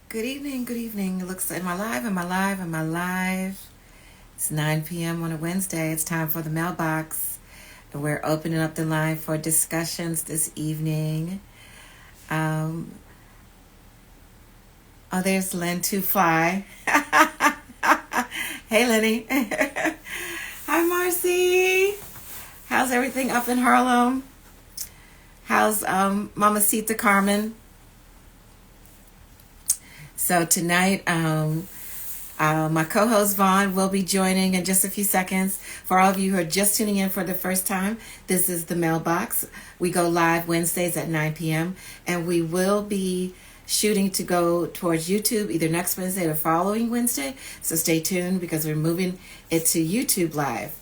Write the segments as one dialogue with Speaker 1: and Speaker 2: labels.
Speaker 1: Good evening, good evening. It looks, am I live? Am I live? Am I live? It's 9 p.m. on a Wednesday. It's time for the mailbox. And we're opening up the line for discussions this evening. Um, oh, there's Lynn to Fly. Hey, Lenny. Hi, Marcy. How's everything up in Harlem? How's Mamacita Carmen? So tonight, my co host Vaughn will be joining in just a few seconds. For all of you who are just tuning in for the first time, this is the mailbox. We go live Wednesdays at 9 p.m. and we will be shooting to go towards YouTube either next Wednesday or following Wednesday. So stay tuned because we're moving it to YouTube live.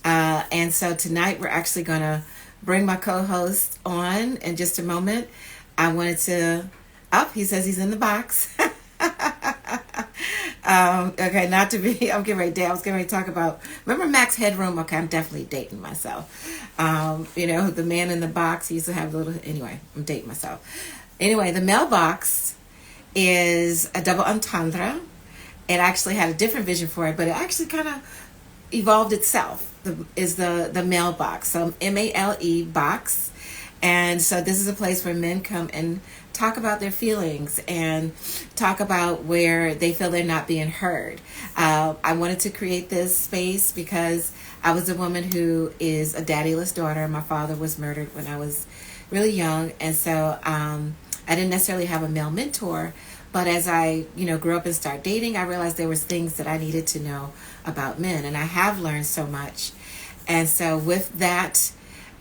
Speaker 1: And so tonight we're actually going to bring my co host on in just a moment. I wanted to, oh, he says he's in the box. Okay, not to be, I'm getting ready to, I was getting ready to talk about, remember Max Headroom? Okay, I'm definitely dating myself. The man in the box, he used to have a little, anyway, I'm dating myself. Anyway, the mailbox is a double entendre. It actually had a different vision for it, but it actually kind of evolved itself. The mailbox, so MALE box, and so this is a place where men come and talk about their feelings and talk about where they feel they're not being heard. I wanted to create this space because I was a woman who is a daddyless daughter. My father was murdered when I was really young, and so I didn't necessarily have a male mentor. But as I, grew up and started dating, I realized there was things that I needed to know about men, and I have learned so much. And so with that,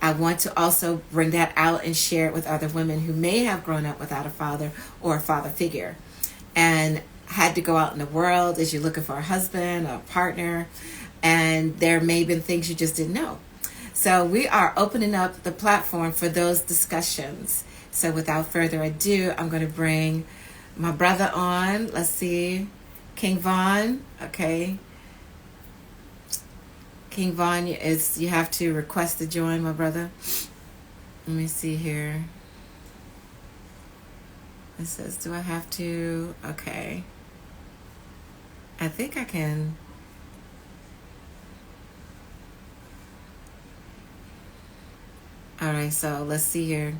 Speaker 1: I want to also bring that out and share it with other women who may have grown up without a father or a father figure and had to go out in the world as you're looking for a husband, a partner, and there may have been things you just didn't know. So we are opening up the platform for those discussions. So without further ado, I'm going to bring my brother on. Let's see. King Vaughn. Okay. King Vaughn, is you have to request to join, my brother. Let me see here. It says, do I have to? Okay. I think I can. All right, so let's see here.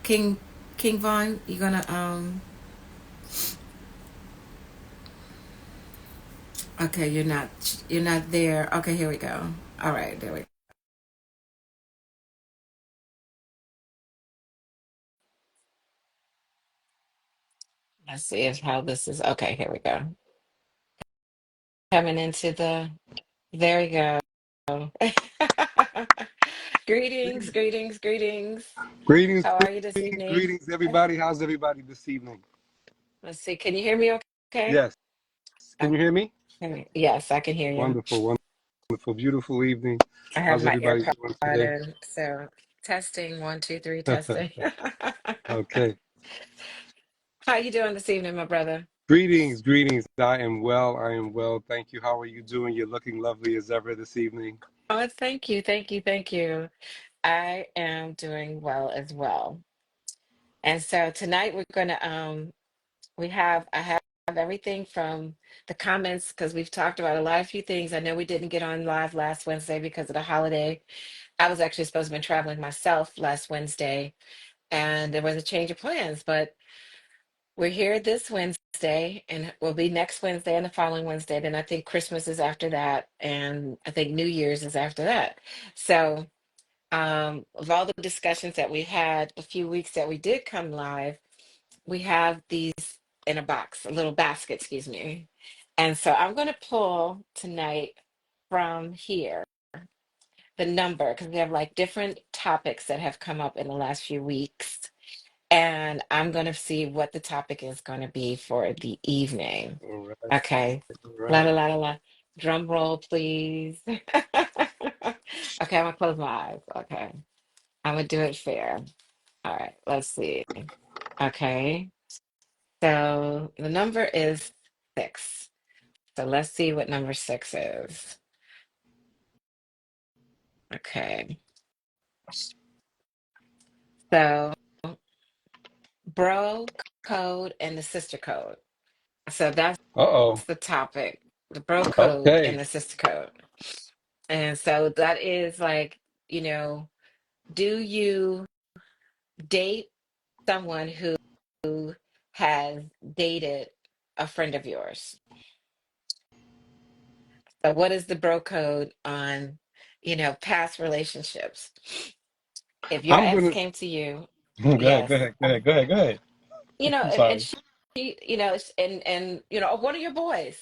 Speaker 1: King King Vaughn, you gonna okay, you're not there. Okay, here we go. All right, there we go. Let's see if how this is okay, here we go. Coming into the there we go. Greetings, greetings, greetings.
Speaker 2: Greetings,
Speaker 1: How are you this
Speaker 2: greetings,
Speaker 1: evening?
Speaker 2: greetings, everybody. How's everybody this evening?
Speaker 1: Let's see. Can you hear me okay?
Speaker 2: Yes. Can you hear me?
Speaker 1: Okay. Yes, I can hear you.
Speaker 2: Wonderful, wonderful, beautiful evening.
Speaker 1: I have
Speaker 2: How's
Speaker 1: my
Speaker 2: everybody
Speaker 1: AirPod
Speaker 2: doing today?
Speaker 1: in, so testing, one, two, three, testing.
Speaker 2: Okay.
Speaker 1: How you doing this evening, my brother?
Speaker 2: Greetings, greetings. I am well. I am well. Thank you. How are you doing? You're looking lovely as ever this evening.
Speaker 1: Oh, thank you, thank you, thank you. I am doing well as well. And so tonight we're gonna I have everything from the comments because we've talked about a lot of few things. I know we didn't get on live last Wednesday because of the holiday. I was actually supposed to have been traveling myself last Wednesday and there was a change of plans, but we're here this Wednesday and we'll be next Wednesday and the following Wednesday. Then I think Christmas is after that, and I think New Year's is after that. So, of all the discussions that we had a few weeks that we did come live, we have these in a box, a little basket, excuse me. And so I'm going to pull tonight from here the number because we have like different topics that have come up in the last few weeks. And I'm going to see what the topic is going to be for the evening.
Speaker 2: All right.
Speaker 1: Okay.
Speaker 2: All
Speaker 1: La
Speaker 2: right.
Speaker 1: la la la la. Drum roll, please. Okay, I'm gonna close my eyes. Okay. I'm gonna do it fair. All right, let's see. Okay. So the number is six. So let's see what number six is. Okay. So bro code and the sister code. So that's
Speaker 2: Uh-oh.
Speaker 1: the topic, the bro code and
Speaker 2: Okay.
Speaker 1: the sister code. And so that is like, do you date someone who has dated a friend of yours? So what is the bro code on, past relationships? If your
Speaker 2: I'm
Speaker 1: ex
Speaker 2: gonna
Speaker 1: came to you,
Speaker 2: go ahead, go
Speaker 1: yes,
Speaker 2: ahead, go ahead, go ahead, go ahead. I'm
Speaker 1: and
Speaker 2: sorry.
Speaker 1: she, and one of your boys,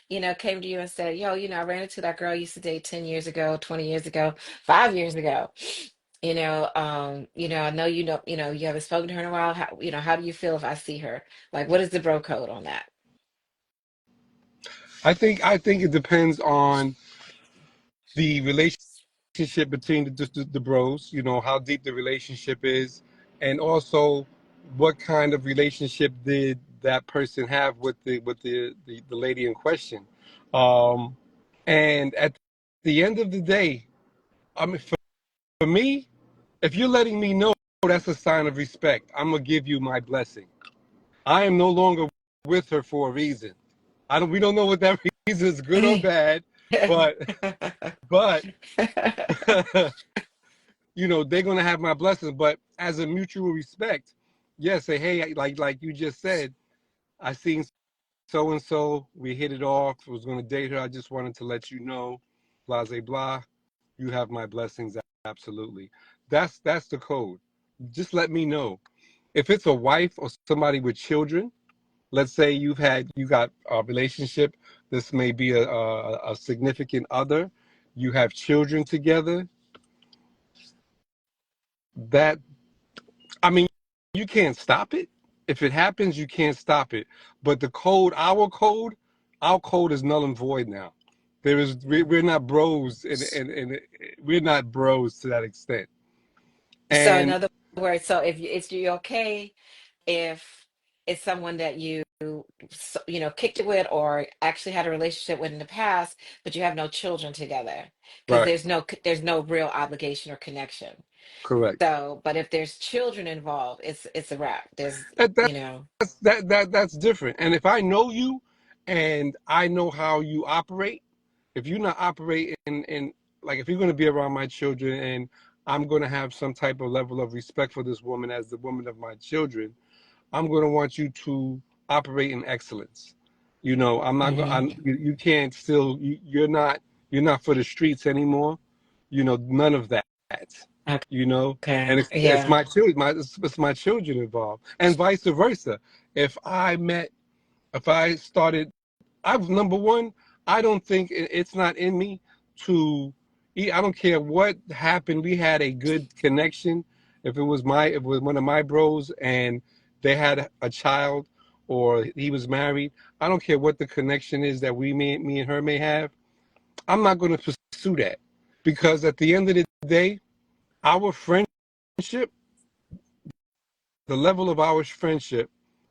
Speaker 1: came to you and said, yo, I ran into that girl I used to date 10 years ago, 20 years ago, 5 years ago. I know you haven't spoken to her in a while. How do you feel if I see her? Like, what is the bro code on that?
Speaker 2: I think it depends on the relationship between the bros, how deep the relationship is, and also what kind of relationship did that person have with the lady in question. Um, and at the end of the day, I mean, for me, if you're letting me know that's a sign of respect, I'm gonna give you my blessing. I am no longer with her for a reason. We don't know what that reason is, good or bad, but but they're gonna have my blessings. But as a mutual respect, yeah, say, hey, like you just said, I seen so and so, we hit it off, was gonna date her. I just wanted to let you know, blah blah blah. You have my blessings, absolutely. That's the code. Just let me know. If it's a wife or somebody with children, let's say you got a relationship. This may be a significant other. You have children together. That I mean, you can't stop it. If it happens, you can't stop it. But our code is null and void now. We're not bros, and we're not bros to that extent.
Speaker 1: So in
Speaker 2: And
Speaker 1: other words, so if it's you okay if it's someone that kicked it with or actually had a relationship with in the past, but you have no children together because
Speaker 2: right,
Speaker 1: there's no real obligation or connection.
Speaker 2: correct.
Speaker 1: So, but if there's children involved, it's a wrap. There's,
Speaker 2: That, that's different. And if I know you, and I know how you operate, if you're not operating in like if you're going to be around my children, and I'm going to have some type of level of respect for this woman as the woman of my children, I'm going to want you to operate in excellence. I'm not going.
Speaker 1: hmm
Speaker 2: You can't still. You're not for the streets anymore. None of that. You know,
Speaker 1: okay,
Speaker 2: and it's
Speaker 1: yeah.
Speaker 2: my children. It's my children involved, and vice versa. If I met, if I started, I've number one. I don't think it's not in me to. I don't care what happened. We had a good connection. If it was one of my bros and they had a child or he was married, I don't care what the connection is that me and her may have. I'm not going to pursue that because at the end of the day, our friendship, the level of our friendship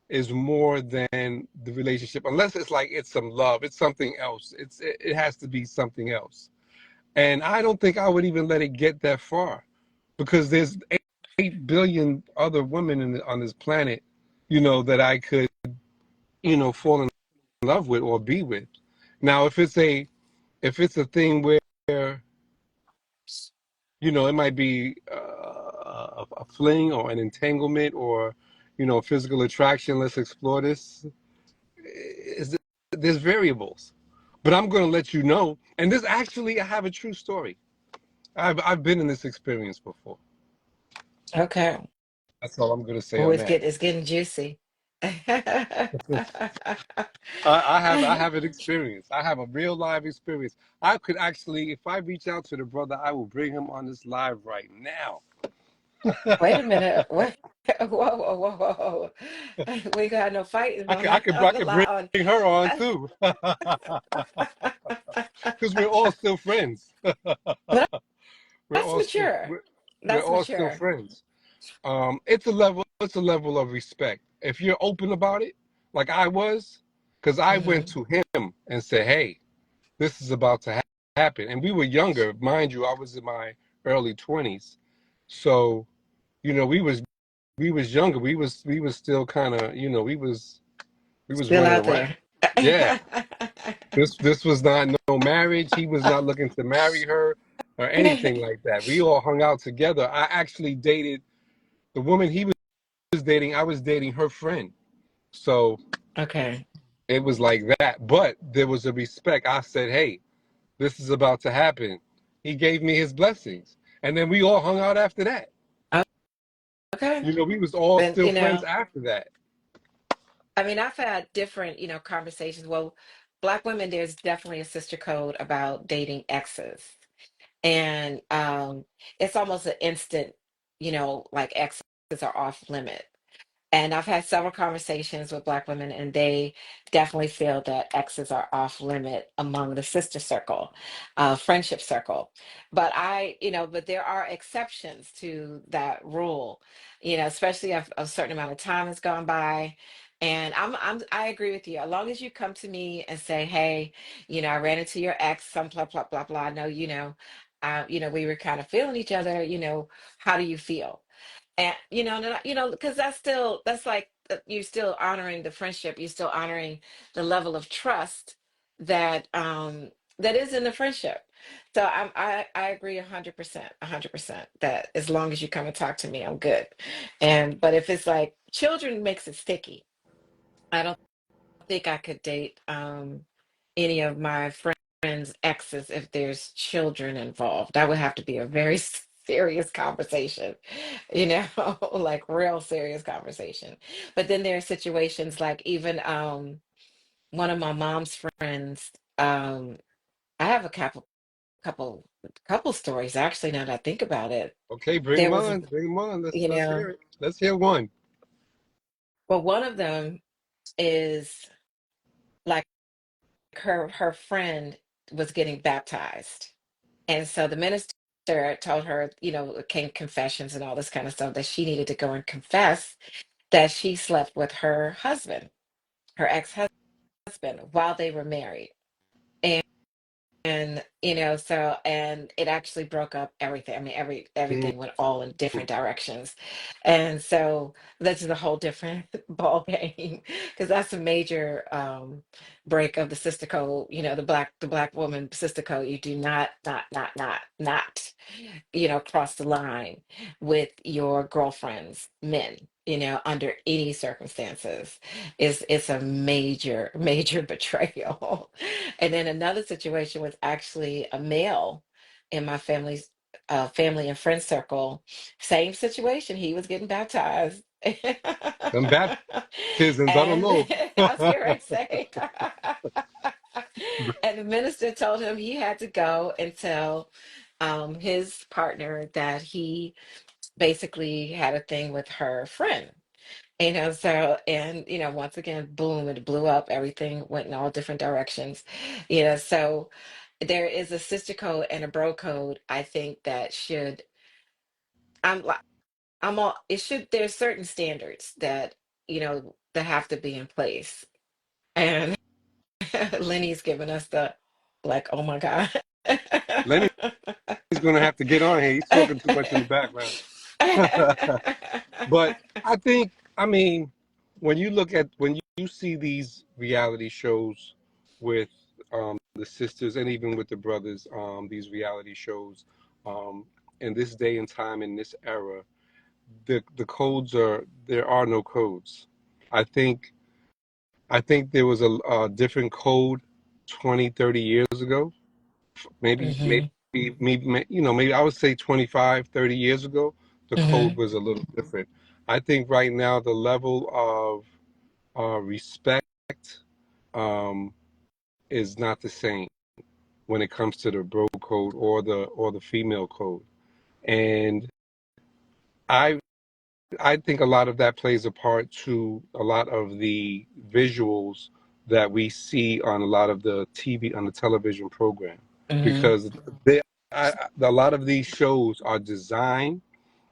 Speaker 2: is more than the relationship. Unless it's like it's some love, it's something else. It has to be something else. And I don't think I would even let it get that far because there's 8 billion other women on this planet, that I could, fall in love with or be with. Now, if it's a thing where it might be a fling or an entanglement or physical attraction. Let's explore this. Is There's variables, but I'm going to let you know. And this actually, I have a true story. I've been in this experience before.
Speaker 1: Okay.
Speaker 2: That's all I'm going to say
Speaker 1: Oh,
Speaker 2: on that.
Speaker 1: it's getting juicy.
Speaker 2: I have an experience. I have a real live experience. I could actually, if I reach out to the brother, I will bring him on this live right now.
Speaker 1: Wait a minute. What? Whoa, whoa, whoa, whoa. We ain't got no fighting
Speaker 2: I
Speaker 1: on
Speaker 2: could, I
Speaker 1: the
Speaker 2: could,
Speaker 1: on
Speaker 2: I
Speaker 1: the
Speaker 2: could bring
Speaker 1: line.
Speaker 2: her on too, because we're all still friends.
Speaker 1: But
Speaker 2: We're
Speaker 1: that's
Speaker 2: all still
Speaker 1: mature.
Speaker 2: we're
Speaker 1: That's
Speaker 2: all still
Speaker 1: mature.
Speaker 2: friends. It's a level of respect. If you're open about it, like I was, because I went
Speaker 1: hmm
Speaker 2: to him and said, "Hey, this is about to happen," and we were younger, mind you. I was in my early 20s, so we was younger. We was still kind of, we was
Speaker 1: Still
Speaker 2: running
Speaker 1: out
Speaker 2: around.
Speaker 1: there.
Speaker 2: Yeah, this was not no marriage. He was not looking to marry her or anything like that. We all hung out together. I actually dated the woman he was dating. I was dating her friend. So
Speaker 1: Okay.
Speaker 2: it was like that. But there was a respect. I said, "Hey, this is about to happen." He gave me his blessings, and then we all hung out after that.
Speaker 1: Okay.
Speaker 2: We was all
Speaker 1: And
Speaker 2: still friends after that.
Speaker 1: I mean, I've had different, conversations. Well, black women, there's definitely a sister code about dating exes. And it's almost an instant, like exes are off limit. And I've had several conversations with Black women, and they definitely feel that exes are off limit among the sister circle, friendship circle. But there are exceptions to that rule, especially if a certain amount of time has gone by. And I agree with you. As long as you come to me and say, hey, I ran into your ex, some blah, blah, blah, blah. I know, we were kind of feeling each other, how do you feel? And because that's like you're still honoring the friendship, you're still honoring the level of trust that is in the friendship. So I agree 100%, 100% that as long as you come and talk to me, I'm good. And but if it's like children, makes it sticky. I don't think I could date any of my friends' exes if there's children involved. That would have to be a very serious conversation, like real serious conversation. But then there are situations like even one of my mom's friends. I have a couple couple stories actually. Now that I think about it,
Speaker 2: Okay, bring
Speaker 1: there
Speaker 2: them
Speaker 1: was,
Speaker 2: on, bring them on. Let's
Speaker 1: you
Speaker 2: let's
Speaker 1: know,
Speaker 2: hear it. Let's hear one.
Speaker 1: well, one of them is like her friend was getting baptized. And so the minister told her, came confessions and all this kind of stuff, that she needed to go and confess that she slept with her husband, her ex-husband, while they were married. And and it actually broke up everything. I mean,
Speaker 2: Mm,
Speaker 1: everything went all in different directions. And so that's a whole different ball game, because that's a major break of the sister code, the black woman sister code. You do not cross the line with your girlfriend's men, under any circumstances. It's a major major betrayal. And then another situation was actually a male in my family and friend circle. Same situation. He was getting baptized.
Speaker 2: them baptisms, I don't
Speaker 1: And
Speaker 2: know.
Speaker 1: I was getting ready to say, and the minister told him he had to go and tell his partner that he basically had a thing with her friend. So, and, once again, boom, it blew up. Everything went in all different directions. So there is a sister code and a bro code, I think, that should, I'm, li- I'm all, it should, there's certain standards that have to be in place. And Lenny's giving us the, like, oh my God.
Speaker 2: Lenny's gonna have to get on here. He's talking too much in the background. But I think, I mean, when you see these reality shows with the sisters and even with the brothers, these reality shows, um, in this day and time, in this era, the codes are there are no codes. I think I think there was a different code 20, 30 years ago.
Speaker 1: Hmm.
Speaker 2: Maybe I would say 25, 30 years ago, the code
Speaker 1: Hmm.
Speaker 2: was a little different. I think right now the level of respect um, is not the same when it comes to the bro code or the female code. And I I think a lot of that plays a part to a lot of the visuals that we see on a lot of the TV on the television program,
Speaker 1: Hmm.
Speaker 2: because a lot of these shows are designed,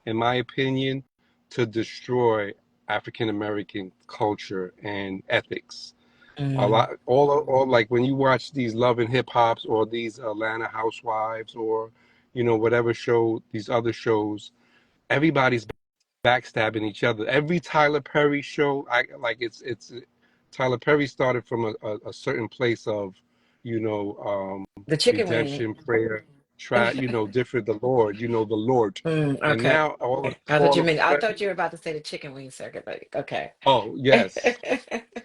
Speaker 2: in my opinion, to destroy African American culture and ethics. A
Speaker 1: Hmm.
Speaker 2: lot, all like when you watch these Love and Hip Hops or these Atlanta Housewives or whatever show, these other shows, everybody's backstabbing each other. Every Tyler Perry show, I like it's Tyler Perry started from a certain place of, you know,
Speaker 1: The chicken wing.
Speaker 2: redemption, prayer, try, different, the Lord, the Lord. And
Speaker 1: Okay.
Speaker 2: now
Speaker 1: I thought
Speaker 2: all
Speaker 1: you
Speaker 2: of a
Speaker 1: meant, I
Speaker 2: sudden,
Speaker 1: thought you were about to say the chicken wing circuit, but okay.
Speaker 2: oh, yes.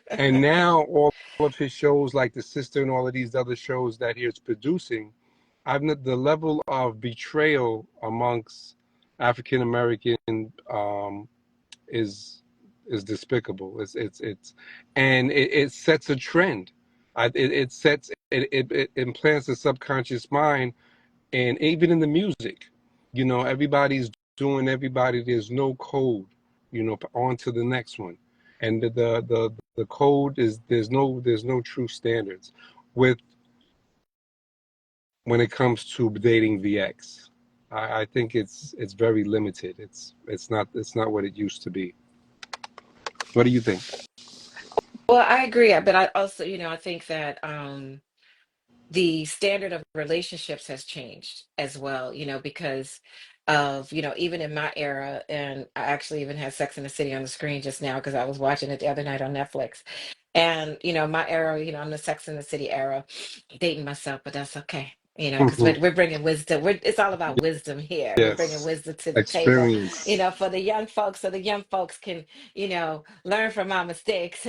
Speaker 2: And now all of his shows, like The Sister and all of these other shows that he's producing, the level of betrayal amongst African American is is despicable. And it sets a trend. It implants the subconscious mind, and even in the music, everybody's doing everybody. There's no code, on to the next one, and the code is there's no true standards with when it comes to dating VX. I think it's very limited. It's not what it used to be. What do you think?
Speaker 1: Well, I agree, but I also, I think that the standard of relationships has changed as well, because of, even in my era, and I actually even had Sex in the City on the screen just now because I was watching it the other night on Netflix. And, my era, I'm the Sex in the City era, dating myself, but that's okay. Because
Speaker 2: Hmm.
Speaker 1: we're bringing wisdom. It's all about wisdom here. We're bringing
Speaker 2: Yes,
Speaker 1: wisdom to the table,
Speaker 2: experience.
Speaker 1: for the young folks, so the young folks can, learn from our mistakes.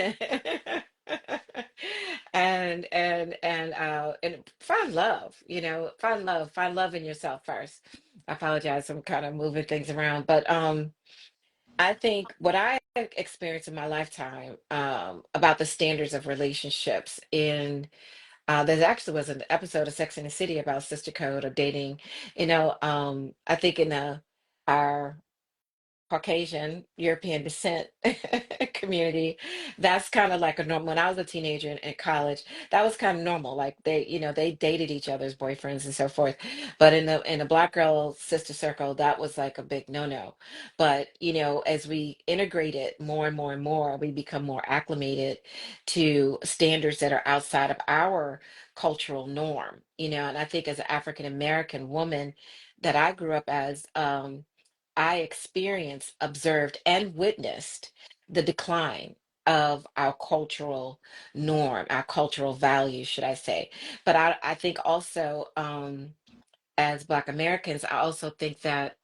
Speaker 1: And find love, find love in yourself first. I apologize, I'm kind of moving things around, but I think what I experienced in my lifetime, about the standards of relationships in, there actually was an episode of Sex and the City about sister code of dating. I think in our Caucasian European descent community, that's kind of like a normal. When I was a teenager in college, that was kind of normal. Like they dated each other's boyfriends and so forth. But in the black girl sister circle, that was like a big no-no. But as we integrate it more and more and more, we become more acclimated to standards that are outside of our cultural norm. And I think as an African American woman that I grew up as, I experienced, observed, and witnessed the decline of our cultural norm, our cultural values, should I say. But I think also, as Black Americans, I also think that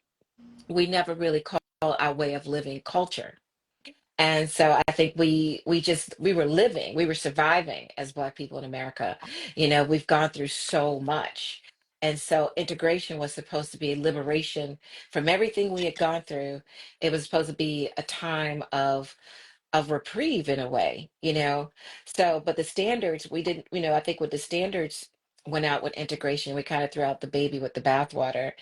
Speaker 1: we never really call our way of living culture. And so I think we were living, we were surviving as Black people in America. We've gone through so much. And so integration was supposed to be liberation from everything we had gone through. It was supposed to be a time of reprieve in a way, So, but the standards, we didn't, I think with the standards went out with integration, we kind of threw out the baby with the bathwater.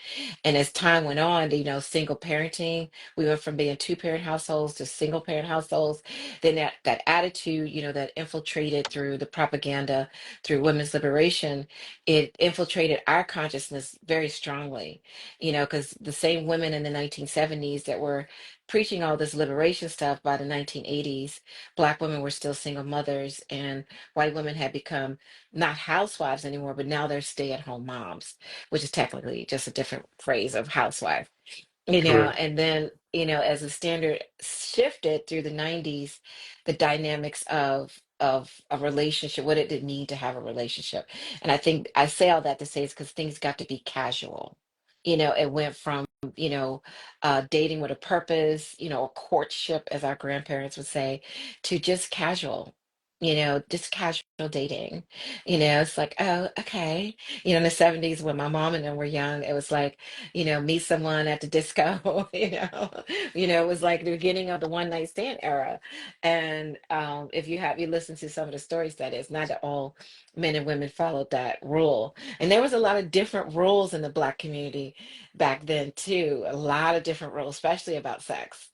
Speaker 1: And as time went on, single parenting, we went from being two-parent households to single parent households. Then that attitude, that infiltrated through the propaganda, through women's liberation, it infiltrated our consciousness very strongly, because the same women in the 1970s that were preaching all this liberation stuff, by the 1980s, Black women were still single mothers, and white women had become not housewives anymore, but now they're stay-at-home moms, which is technically just a different phrase of housewife.
Speaker 2: Correct.
Speaker 1: And then, as the standard shifted through the 90s, the dynamics of a relationship, what it did need to have a relationship. And I think I say all that to say is because things got to be casual. It went from, dating with a purpose, a courtship, as our grandparents would say, to just casual, just casual dating. It's like, oh, okay. In the 70s when my mom and them were young, it was like, meet someone at the disco, it was like the beginning of the one night stand era. And if you listen to some of the stories, that is not that all men and women followed that rule. And there was a lot of different rules in the Black community back then too, a lot of different rules, especially about sex.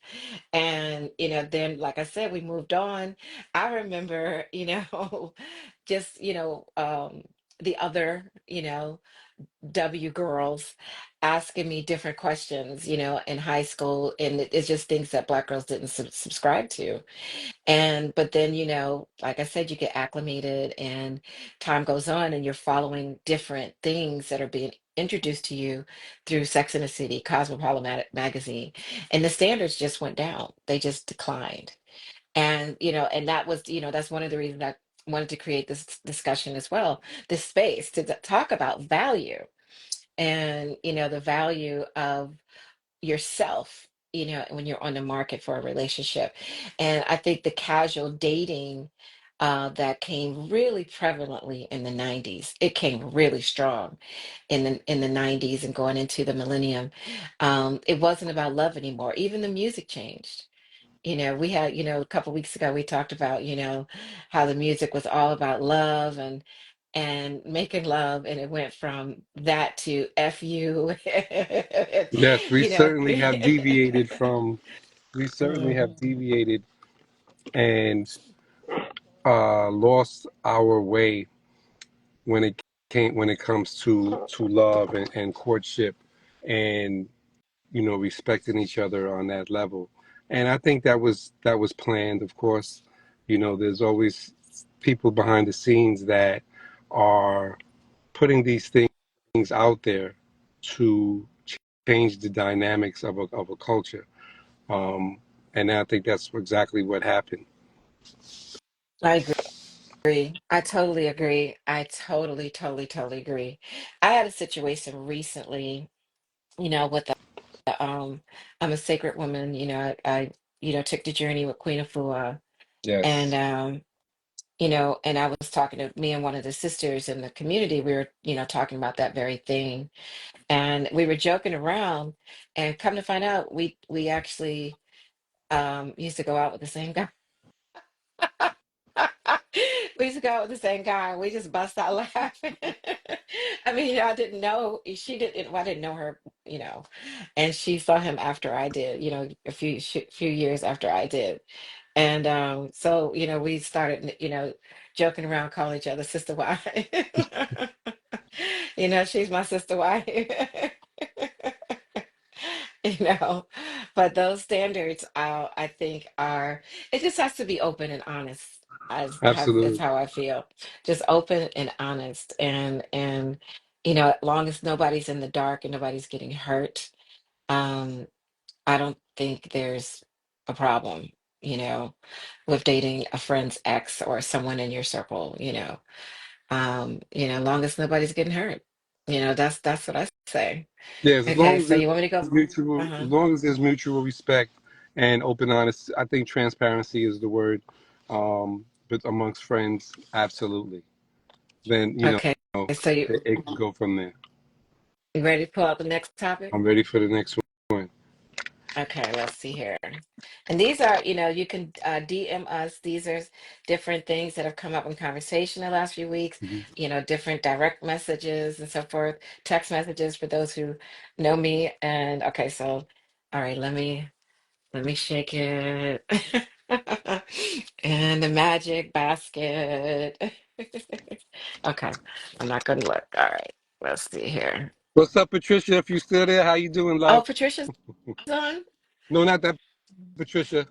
Speaker 1: And then, like I said, we moved on. I remember, just the other, W girls asking me different questions, in high school, and it's just things that Black girls didn't subscribe to. And but then, like I said, you get acclimated and time goes on and you're following different things that are being introduced to you through Sex and the City, Cosmopolitan magazine. And the standards just went down. They just declined. And and that was, that's one of the reasons I wanted to create this discussion as well, this space to talk about value, and the value of yourself, when you're on the market for a relationship. And I think the casual dating that came really prevalently in the 90s, it came really strong in the 90s and going into the millennium. It wasn't about love anymore. Even the music changed. We had, a couple weeks ago, we talked about, how the music was all about love and making love, and it went from that to F you.
Speaker 2: Yes, we
Speaker 1: you know.
Speaker 2: certainly have deviated from. We certainly have
Speaker 1: Mhm.
Speaker 2: deviated and lost our way when it comes to love and courtship, and respecting each other on that level. And I think that was planned, of course. There's always people behind the scenes that are putting these things out there to change the dynamics of a culture. Um, and I think that's exactly what happened.
Speaker 1: I agree. I totally agree. I totally, totally, totally agree. I had a situation recently, with um I'm a sacred woman. I took the journey with Queen Afua, and
Speaker 2: Yes.
Speaker 1: and I was talking to me and one of the sisters in the community. We were, talking about that very thing, and we were joking around, and come to find out, we actually used to go out with the same guy. We used to go out with the same guy, and we just bust out laughing. I mean, I didn't know, she didn't. Well, I didn't know her, and she saw him after I did. A few years after I did. And so, we started, joking around, calling each other sister wife. She's my sister wife. you know, but those standards, I think, it just has to be open and honest. That's
Speaker 2: Absolutely.
Speaker 1: how I feel. Just open and honest, and as long as nobody's in the dark and nobody's getting hurt, um, I don't think there's a problem, you know, with dating a friend's ex or someone in your circle, as long as nobody's getting hurt. That's what I say.
Speaker 2: Yes, as
Speaker 1: Okay,
Speaker 2: long as
Speaker 1: so
Speaker 2: there's
Speaker 1: you want me to go?
Speaker 2: mutual, as
Speaker 1: Uh-huh.
Speaker 2: long as there's mutual respect and open honest, I think transparency is the word. But amongst friends, absolutely. Then
Speaker 1: Okay, so
Speaker 2: it can go from there.
Speaker 1: you ready to pull out the next topic?
Speaker 2: I'm ready for the next one.
Speaker 1: Okay, let's see here. And these are, you can DM us. These are different things that have come up in conversation the last few weeks,
Speaker 2: Mhm.
Speaker 1: different direct messages and so forth, text messages for those who know me. And okay, so all right, let me shake it. And the magic basket. Okay, I'm not gonna look. All right, let's see here.
Speaker 2: What's up, Patricia? If you still there, how you doing,
Speaker 1: Oh,
Speaker 2: love?
Speaker 1: Patricia's on.
Speaker 2: No, not that Patricia.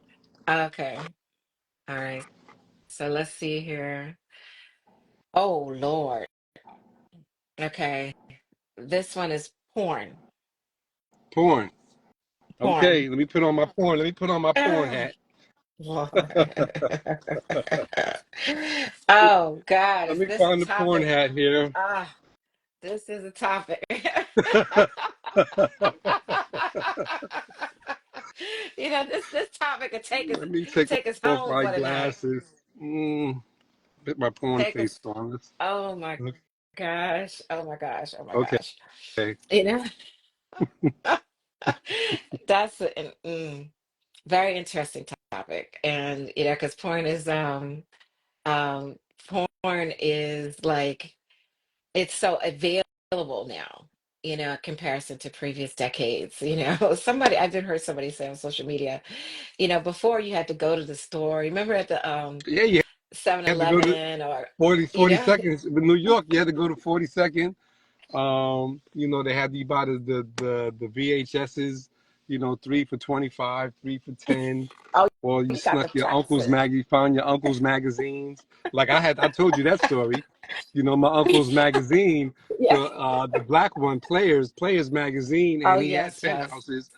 Speaker 1: Okay, all right. So let's see here. Oh Lord. Okay. This one is porn.
Speaker 2: Porn.
Speaker 1: Porn.
Speaker 2: Okay, let me put on my porn. Let me put on my porn
Speaker 1: Ah,
Speaker 2: hat.
Speaker 1: Lord. Oh God,
Speaker 2: Let
Speaker 1: is
Speaker 2: me
Speaker 1: this a
Speaker 2: find the porn
Speaker 1: topic?
Speaker 2: hat here.
Speaker 1: Ah, this is a topic. This topic could take us
Speaker 2: Let me take
Speaker 1: take us
Speaker 2: off
Speaker 1: home
Speaker 2: my
Speaker 1: for the night.
Speaker 2: glasses. Put my porn
Speaker 1: Take us.
Speaker 2: face on.
Speaker 1: Oh my gosh. Oh my gosh. Oh my
Speaker 2: Okay.
Speaker 1: gosh. You know, that's very interesting topic, and because um porn is like, it's so available now, in comparison to previous decades. Somebody, I did heard somebody say on social media, before you had to go to the store. Remember at the
Speaker 2: Yeah, you
Speaker 1: Seven
Speaker 2: had to go to
Speaker 1: Eleven, or
Speaker 2: 40,
Speaker 1: you
Speaker 2: 40
Speaker 1: know
Speaker 2: seconds. In New York, you had to go to 42nd. They had you buy the VHSs, 3 for 25, 3 for 10.
Speaker 1: oh,
Speaker 2: Or you
Speaker 1: you got the
Speaker 2: snuck
Speaker 1: prices.
Speaker 2: you found your uncle's magazines. Like I told you that story. My uncle's magazine,
Speaker 1: Yeah.
Speaker 2: the black one, Players magazine,
Speaker 1: Oh
Speaker 2: and he had
Speaker 1: yes,
Speaker 2: 10
Speaker 1: yes.
Speaker 2: houses.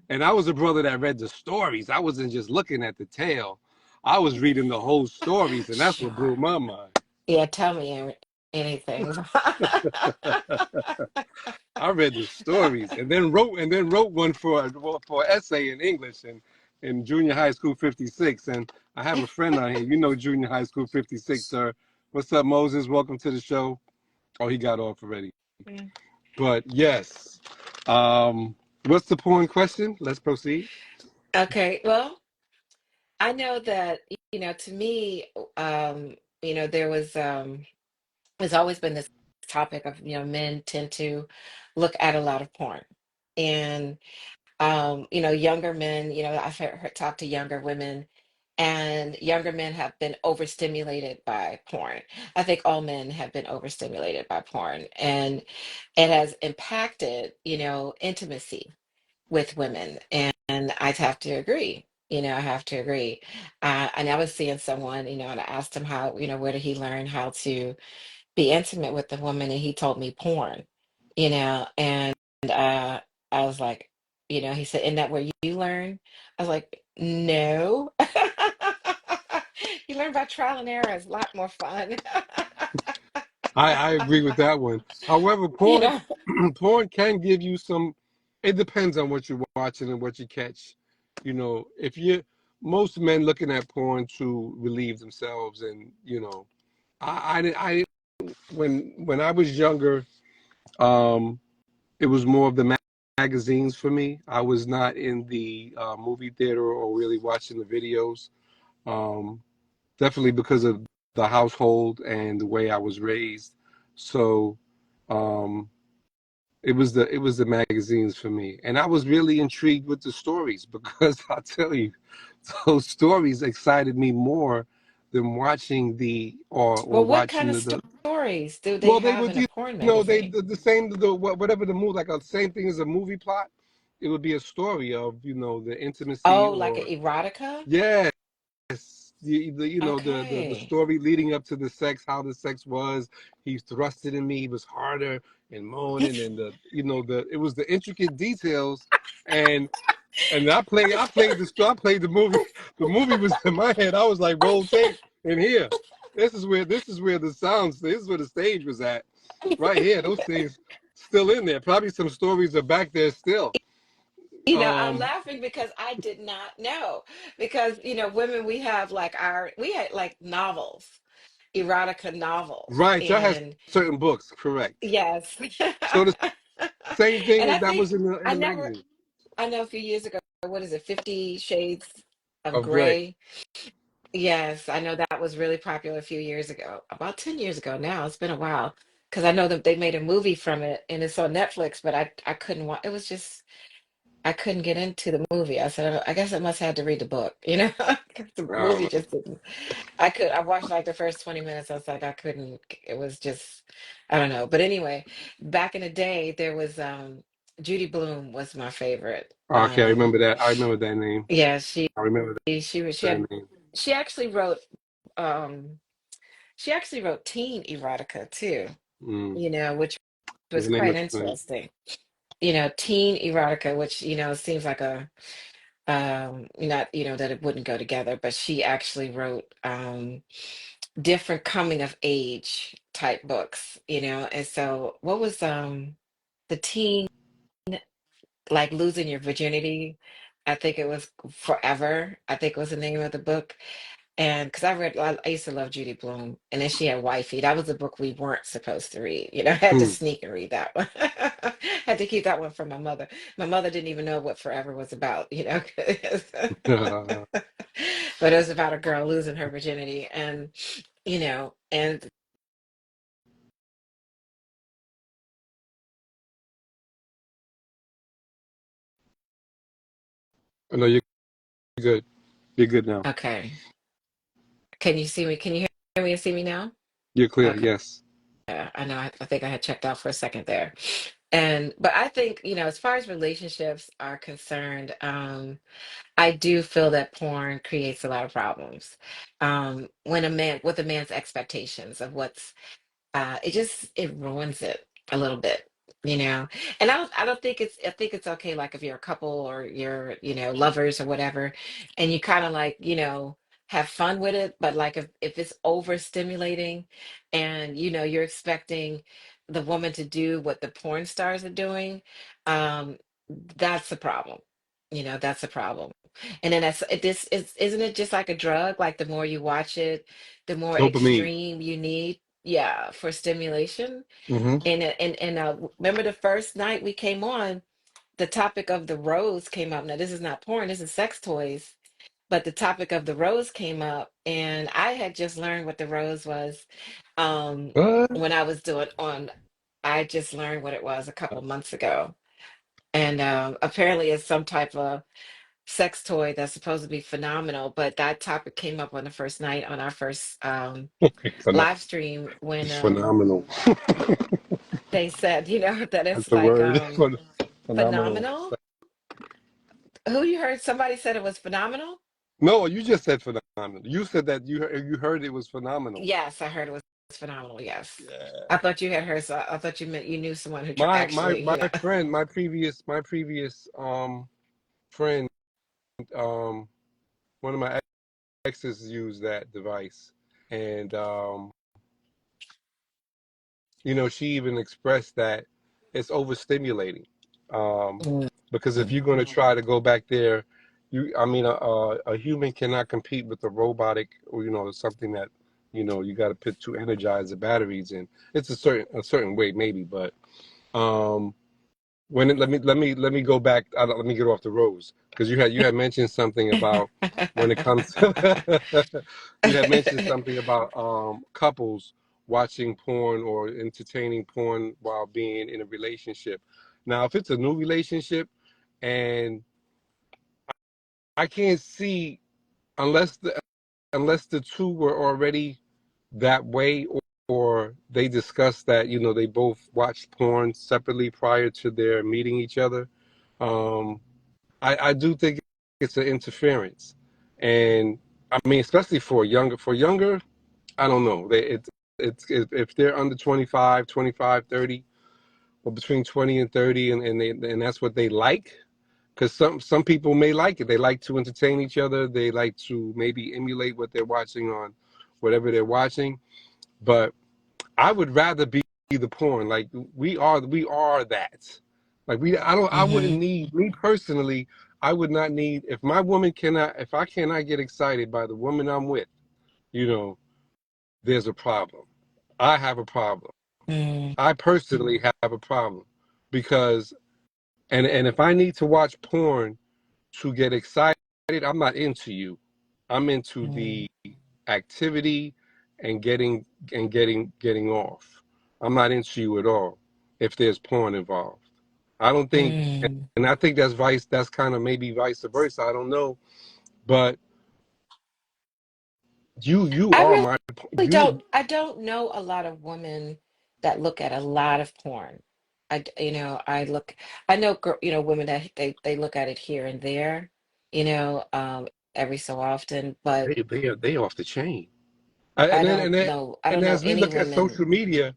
Speaker 2: And I was a brother that read the stories. I wasn't just looking at the tale. I was reading the whole stories, and that's what blew
Speaker 1: Sure.
Speaker 2: my mind.
Speaker 1: Yeah, tell me anything.
Speaker 2: I read the stories and then wrote one for an essay in English in junior high school 56. And I have a friend on here. You know junior high school 56, sir. What's up, Moses? Welcome to the show. Oh, he got off already. But yes. What's the porn question? Let's proceed.
Speaker 1: Okay, well, I know that, to me, there was there's always been this topic of, men tend to look at a lot of porn. And younger men, I've talked to younger women, and younger men have been overstimulated by porn. I think all men have been overstimulated by porn, and it has impacted, intimacy with women. And I'd have to agree. I have to agree. And I was seeing someone, and I asked him how, where did he learn how to be intimate with the woman, and he told me porn, and uh I was like, he said, "Isn't that where you learn?" I was like, "No." You learn by trial and error. It's a lot more fun.
Speaker 2: I agree with that one. However,
Speaker 1: you
Speaker 2: porn
Speaker 1: know
Speaker 2: porn can give you some. It depends on what you're watching and what you catch. If you most men looking at porn to relieve themselves, and I when I was younger, um, it was more of the magazines for me. I was not in the movie theater or really watching the videos. Um, Definitely because of the household and the way I was raised. So um, it was the magazines for me, and I was really intrigued with the stories because I tell you, those stories excited me more than watching or
Speaker 1: well, what kind
Speaker 2: watching
Speaker 1: of
Speaker 2: the.
Speaker 1: stories do they
Speaker 2: Well, they
Speaker 1: have
Speaker 2: would
Speaker 1: in a porn
Speaker 2: they
Speaker 1: magazine?
Speaker 2: the same whatever the movie, like the same thing as a movie plot. It would be a story of the intimacy
Speaker 1: Oh, like an
Speaker 2: or
Speaker 1: erotica?
Speaker 2: yeah. Yes, the
Speaker 1: Okay.
Speaker 2: story leading up to the sex, how the sex was. He thrust it in me. He was harder and moaning, and the it was the intricate details, and I played the movie. The movie was in my head. I was like, roll tape in here. This is where the sounds. This is where the stage was at. Right here, those things still in there. Probably some stories are back there still.
Speaker 1: I'm
Speaker 2: Um,
Speaker 1: laughing because I did not know. Because, women, we had like novels, erotica novels.
Speaker 2: right, y'all had
Speaker 1: And
Speaker 2: certain books, correct.
Speaker 1: yes.
Speaker 2: So the same
Speaker 1: And I
Speaker 2: thing that
Speaker 1: think
Speaker 2: was in
Speaker 1: I
Speaker 2: the
Speaker 1: never,
Speaker 2: magazine.
Speaker 1: I know a few years ago, what is it, 50 Shades of
Speaker 2: Of Grey.
Speaker 1: Grey? Yes, I know that was really popular a few years ago, about 10 years ago now. It's been a while. Because I know that they made a movie from it and it's on Netflix, but I couldn't watch. It was just I couldn't get into the movie. I said, I guess I must have to read the book, 'cause the movie
Speaker 2: Oh,
Speaker 1: just didn't. I watched like the first 20 minutes. I was like, I couldn't. It was just, I don't know. But anyway, back in the day, there was Judy Blume was my favorite.
Speaker 2: okay, I remember that. I remember that name.
Speaker 1: Yeah, she
Speaker 2: I remember
Speaker 1: she was she
Speaker 2: that
Speaker 1: had
Speaker 2: name.
Speaker 1: she actually wrote um she actually wrote teen erotica too,
Speaker 2: Mm.
Speaker 1: which
Speaker 2: What's
Speaker 1: was
Speaker 2: the name
Speaker 1: quite
Speaker 2: of the name?
Speaker 1: interesting. Teen erotica, which seems like a not that it wouldn't go together, but she actually wrote different coming of age type books, and so what was the teen, like losing your virginity, I think it was forever, I think was the name of the book. And because I used to love Judy Blume, and then she had Wifey. That was the book we weren't supposed to read. I had to
Speaker 2: Hmm.
Speaker 1: sneak and read that one. Had to keep that one from my mother. My mother didn't even know what Forever was about, 'cause- but it was about a girl losing her virginity, and
Speaker 2: Oh, no, you're good. You're good now.
Speaker 1: okay. Can you see me? Can you hear me and see me now?
Speaker 2: You're clear.
Speaker 1: Okay.
Speaker 2: Yes.
Speaker 1: Yeah, I know. I think I had checked out for a second there. But I think, as far as relationships are concerned, I do feel that porn creates a lot of problems. When with a man's expectations of it ruins it a little bit, you know. And I don't think I think it's okay, like if you're a couple or you're, lovers or whatever, and you kind of like, have fun with it, but like if it's overstimulating and you're expecting the woman to do what the porn stars are doing, um, that's the problem. That's the problem. And then this is isn't it just like a drug? Like the more you watch it, the more
Speaker 2: Dopamine.
Speaker 1: extreme you need, yeah, for stimulation.
Speaker 2: Hmm.
Speaker 1: And remember the first night we came on, the topic of the rose came up. Now this is not porn, this is sex toys, but the topic of the rose came up, and I had just learned what the rose was. um
Speaker 2: What?
Speaker 1: when I was doing on I just learned what it was a couple months ago. And apparently it's some type of sex toy that's supposed to be phenomenal, but that topic came up on the first night on our first
Speaker 2: Phenom-
Speaker 1: live stream when
Speaker 2: It's phenomenal.
Speaker 1: they said that
Speaker 2: That's
Speaker 1: it's
Speaker 2: the
Speaker 1: like
Speaker 2: word. Phenomenal.
Speaker 1: phenomenal. Who you heard? Somebody said it was phenomenal.
Speaker 2: No, you just said phenomenal. You said that you heard it was phenomenal.
Speaker 1: Yes, I heard it was phenomenal. Yes.
Speaker 2: Yeah.
Speaker 1: I thought you had heard, so I thought you meant you knew someone who
Speaker 2: My my
Speaker 1: actually,
Speaker 2: my friend, my previous friend, um one of my exes used that device, and she even expressed that it's overstimulating. Um,
Speaker 1: Mm,
Speaker 2: because if you're going to try to go back there, a human cannot compete with a robotic, or something that, you got to put to energize the batteries in. It's a certain way maybe, but um, let me go back. Let me get off the rose, because you had mentioned something about when it comes to you had mentioned something about couples watching porn or entertaining porn while being in a relationship. Now, if it's a new relationship, and I can't see, unless the two were already that way, or they discussed that they both watched porn separately prior to their meeting each other. um I do think it's an interference, and I mean, especially for younger, I don't know. If they're under 25, 25, 30, or between 20 and 30, and that's what they like, because some people may like it. They like to entertain each other. They like to maybe emulate what they're watching on whatever they're watching. But I would rather be the porn. Like we are that. Like I wouldn't
Speaker 1: mhm,
Speaker 2: need, me personally, I would not need, if I cannot get excited by the woman I'm with, you know, there's a problem. I have a problem.
Speaker 1: mm,
Speaker 2: I personally have a problem, because and if I need to watch porn to get excited, I'm not into you. I'm into
Speaker 1: mm,
Speaker 2: the activity, and getting off. I'm not into you at all if there's porn involved. I don't think,
Speaker 1: mm.
Speaker 2: and I think that's kind of maybe vice versa. I don't know, but you
Speaker 1: I
Speaker 2: are
Speaker 1: really
Speaker 2: my
Speaker 1: don't.
Speaker 2: you.
Speaker 1: I don't know a lot of women that look at a lot of porn. I look. I know, women that they look at it here and there, every so often. But
Speaker 2: They off the chain. And
Speaker 1: I
Speaker 2: then
Speaker 1: don't know. I don't know
Speaker 2: as we
Speaker 1: any
Speaker 2: look at
Speaker 1: women.
Speaker 2: social media,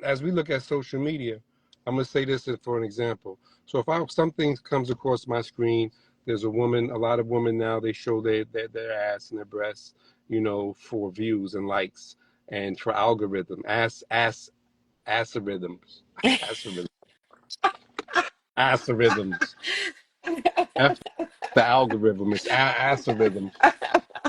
Speaker 2: as we look at social media, I'm gonna say this for an example. So if something comes across my screen, there's a woman. A lot of women now, they show their ass and their breasts, for views and likes, and for algorithm, algorithms, algorithms, algorithms. F the algorithm. It's algorithms.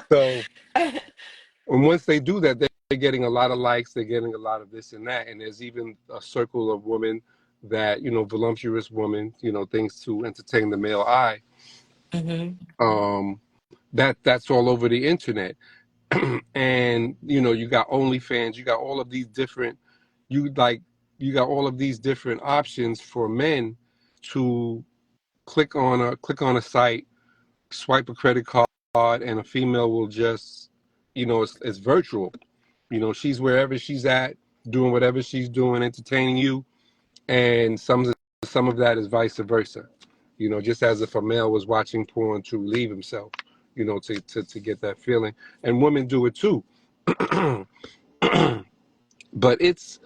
Speaker 2: So, and once they do that, they're getting a lot of likes, they're getting a lot of this and that. And there's even a circle of women that, voluptuous women, things to entertain the male eye.
Speaker 1: Mhm,
Speaker 2: Um, that's all over the internet. And, you got OnlyFans, you got all of these different, you like, you got all of these different options for men to click on a site, swipe a credit card, and a female will just, it's virtual. She's wherever she's at, doing whatever she's doing, entertaining you, and some of that is vice versa. Just as if a male was watching porn to relieve himself, to get that feeling, and women do it too. But it's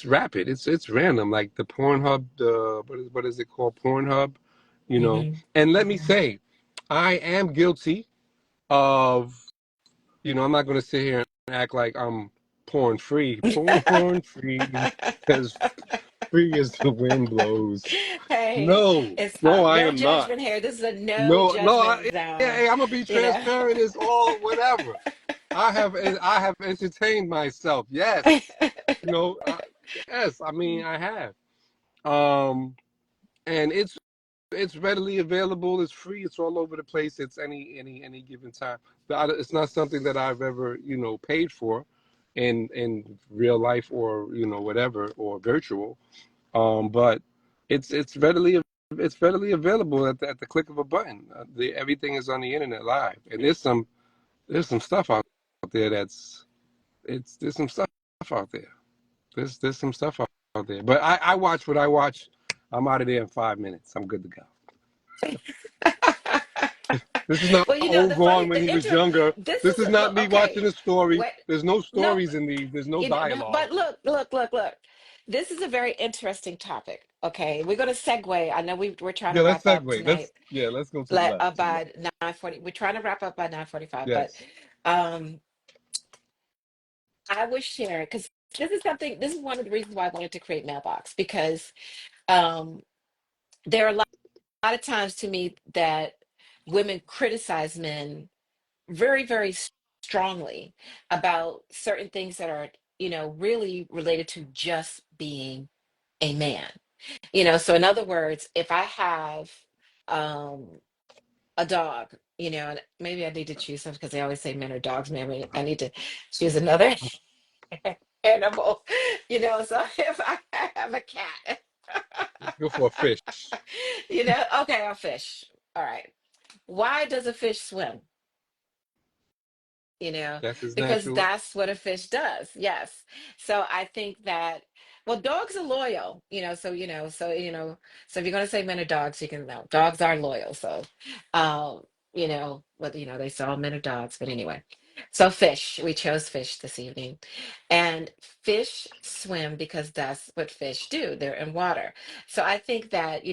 Speaker 2: rapid. It's random. Like the Pornhub, the what is it called? Pornhub,
Speaker 1: mhm,
Speaker 2: And let me say, I am guilty of, I'm not going to sit here and act like I'm porn free, as free as the wind blows.
Speaker 1: Hey,
Speaker 2: No,
Speaker 1: it's
Speaker 2: no, I
Speaker 1: no
Speaker 2: am not.
Speaker 1: judgment here. This is a no
Speaker 2: No, no,
Speaker 1: judgment
Speaker 2: yeah,
Speaker 1: zone.
Speaker 2: hey, I'm gonna be
Speaker 1: You know.
Speaker 2: transparent. It's all whatever. I have entertained myself. Yes, you know, uh, yes. I mean, I have. Um, and it's readily available. It's free. It's all over the place. It's any given time. It's not something that I've ever paid for, in real life or whatever or virtual. But it's readily available at the click of a button. Everything is on the internet live, and there's some stuff out there there's some stuff out there. There's some stuff out there. But I watch what I watch. I'm out of there in 5 minutes. I'm good to go. This is not
Speaker 1: Well,
Speaker 2: old
Speaker 1: the funny,
Speaker 2: Vaughn when he
Speaker 1: the
Speaker 2: was
Speaker 1: inter.
Speaker 2: younger.
Speaker 1: This
Speaker 2: This
Speaker 1: is
Speaker 2: is not
Speaker 1: look.
Speaker 2: me watching
Speaker 1: Okay,
Speaker 2: a story.
Speaker 1: wait.
Speaker 2: There's no
Speaker 1: No,
Speaker 2: stories in these. There's no
Speaker 1: no,
Speaker 2: dialogue.
Speaker 1: but look. This is a very interesting topic. Okay, we're going to segue. I know we're trying
Speaker 2: Yeah,
Speaker 1: to
Speaker 2: let's
Speaker 1: wrap up
Speaker 2: segue.
Speaker 1: tonight.
Speaker 2: Let's go to the left. To the left.
Speaker 1: By 9:40. We're trying to wrap up by 9:45, but
Speaker 2: Yes.
Speaker 1: um, I was sharing because this is one of the reasons why I wanted to create Mailbox because um, there are a lot of times to me that women criticize men very, very strongly about certain things that are, really related to just being a man. So in other words, if I have um, a dog, and maybe I need to choose something because they always say men are dogs. Maybe I need to choose another animal, So if I have a cat,
Speaker 2: Let's go for a fish.
Speaker 1: okay, I'll fish. All right. Why does a fish swim? you know,
Speaker 2: That's his
Speaker 1: because
Speaker 2: natural.
Speaker 1: that's what a fish does. Yes. So I think that, well, dogs are loyal, so if you're going to say men are dogs, you can know dogs are loyal. So, but they say all men are dogs, but anyway. So fish, we chose fish this evening, and fish swim because that's what fish do. They're in water. So I think that,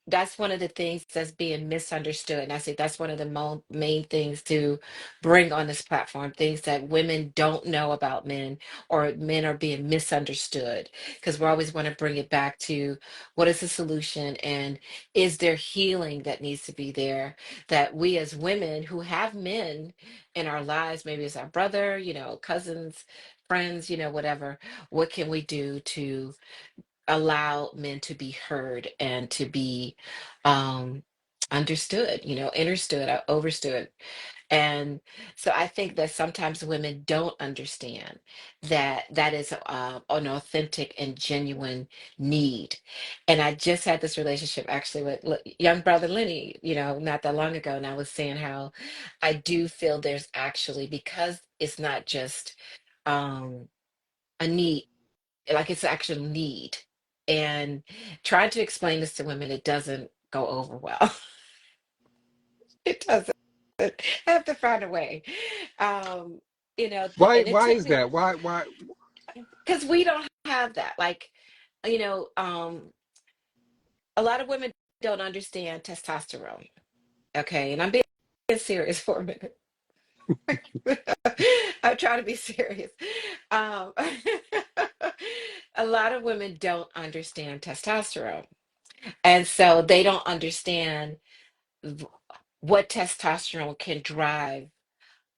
Speaker 1: that's one of the things that's being misunderstood. And I say that's one of the main things to bring on this platform, things that women don't know about men or men are being misunderstood. Because we always want to bring it back to what is the solution and is there healing that needs to be there that we as women who have men in our lives, maybe it's our brother, cousins, friends, whatever, what can we do to allow men to be heard and to be um understood, understood, overstood. And so I think that sometimes women don't understand that that is an authentic and genuine need. And I just had this relationship actually with young brother Lenny, not that long ago, and I was saying how I do feel there's actually, because it's not just um a need, like it's actual need. And trying to explain this to women, it doesn't go over well. It doesn't. I have to find a way. Um,
Speaker 2: Why
Speaker 1: and it
Speaker 2: why
Speaker 1: took
Speaker 2: is
Speaker 1: me
Speaker 2: that? Why
Speaker 1: because we don't have that. Like, a lot of women don't understand testosterone. Okay, and I'm being serious for a minute. I'm trying to be serious. Um, a lot of women don't understand testosterone. And so they don't understand v- what testosterone can drive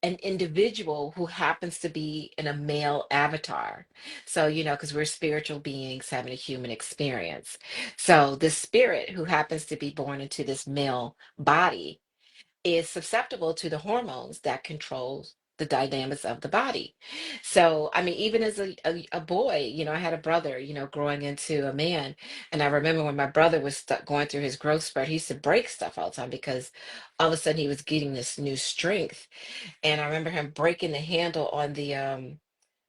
Speaker 1: an individual who happens to be in a male avatar. So, because we're spiritual beings having a human experience. So, the spirit who happens to be born into this male body is susceptible to the hormones that controls the dynamics of the body. So, I mean, even as a boy, I had a brother, growing into a man. And I remember when my brother was going through his growth spurt, he used to break stuff all the time because all of a sudden he was getting this new strength. And I remember him breaking the handle on the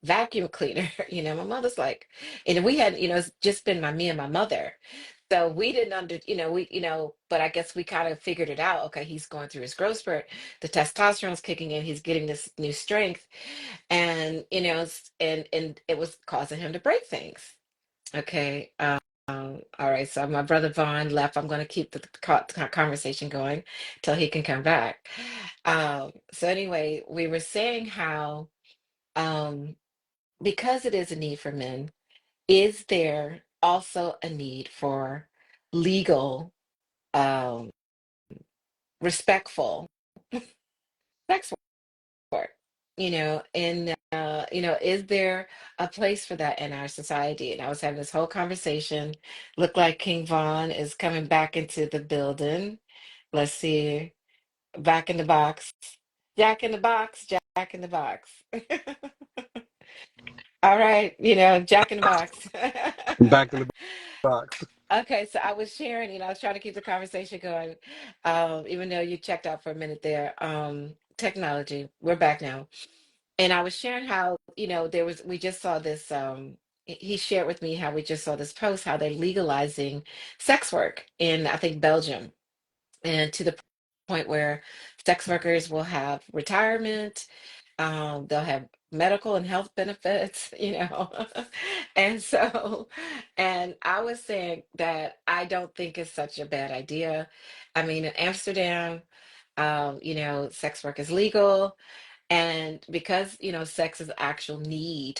Speaker 1: vacuum cleaner. My mother's like, and we had, it's just been me and my mother. So we didn't but I guess we kind of figured it out. Okay, he's going through his growth spurt. The testosterone's kicking in. He's getting this new strength, and and it was causing him to break things. Okay, All right, so my brother Vaughn left. I'm going to keep the conversation going till he can come back. So anyway, we were saying how um, because it is a need for men, is there also a need for legal, um, respectful sex work? And is there a place for that in our society? And I was having this whole conversation. Look like King Von is coming back into the building. Let's see, back in the box, Jack in the box, Jack in the box. All right, Jack in the box.
Speaker 2: Back in the box.
Speaker 1: Okay, so I was sharing, I was trying to keep the conversation going, even though you checked out for a minute there. Technology, we're back now. And I was sharing how, we just saw this, he shared with me how we just saw this post, how they're legalizing sex work in, I think, Belgium, and to the point where sex workers will have retirement, they'll have medical and health benefits, and so, and I was saying that I don't think it's such a bad idea. I mean, in Amsterdam, sex work is legal, and because, sex is actual need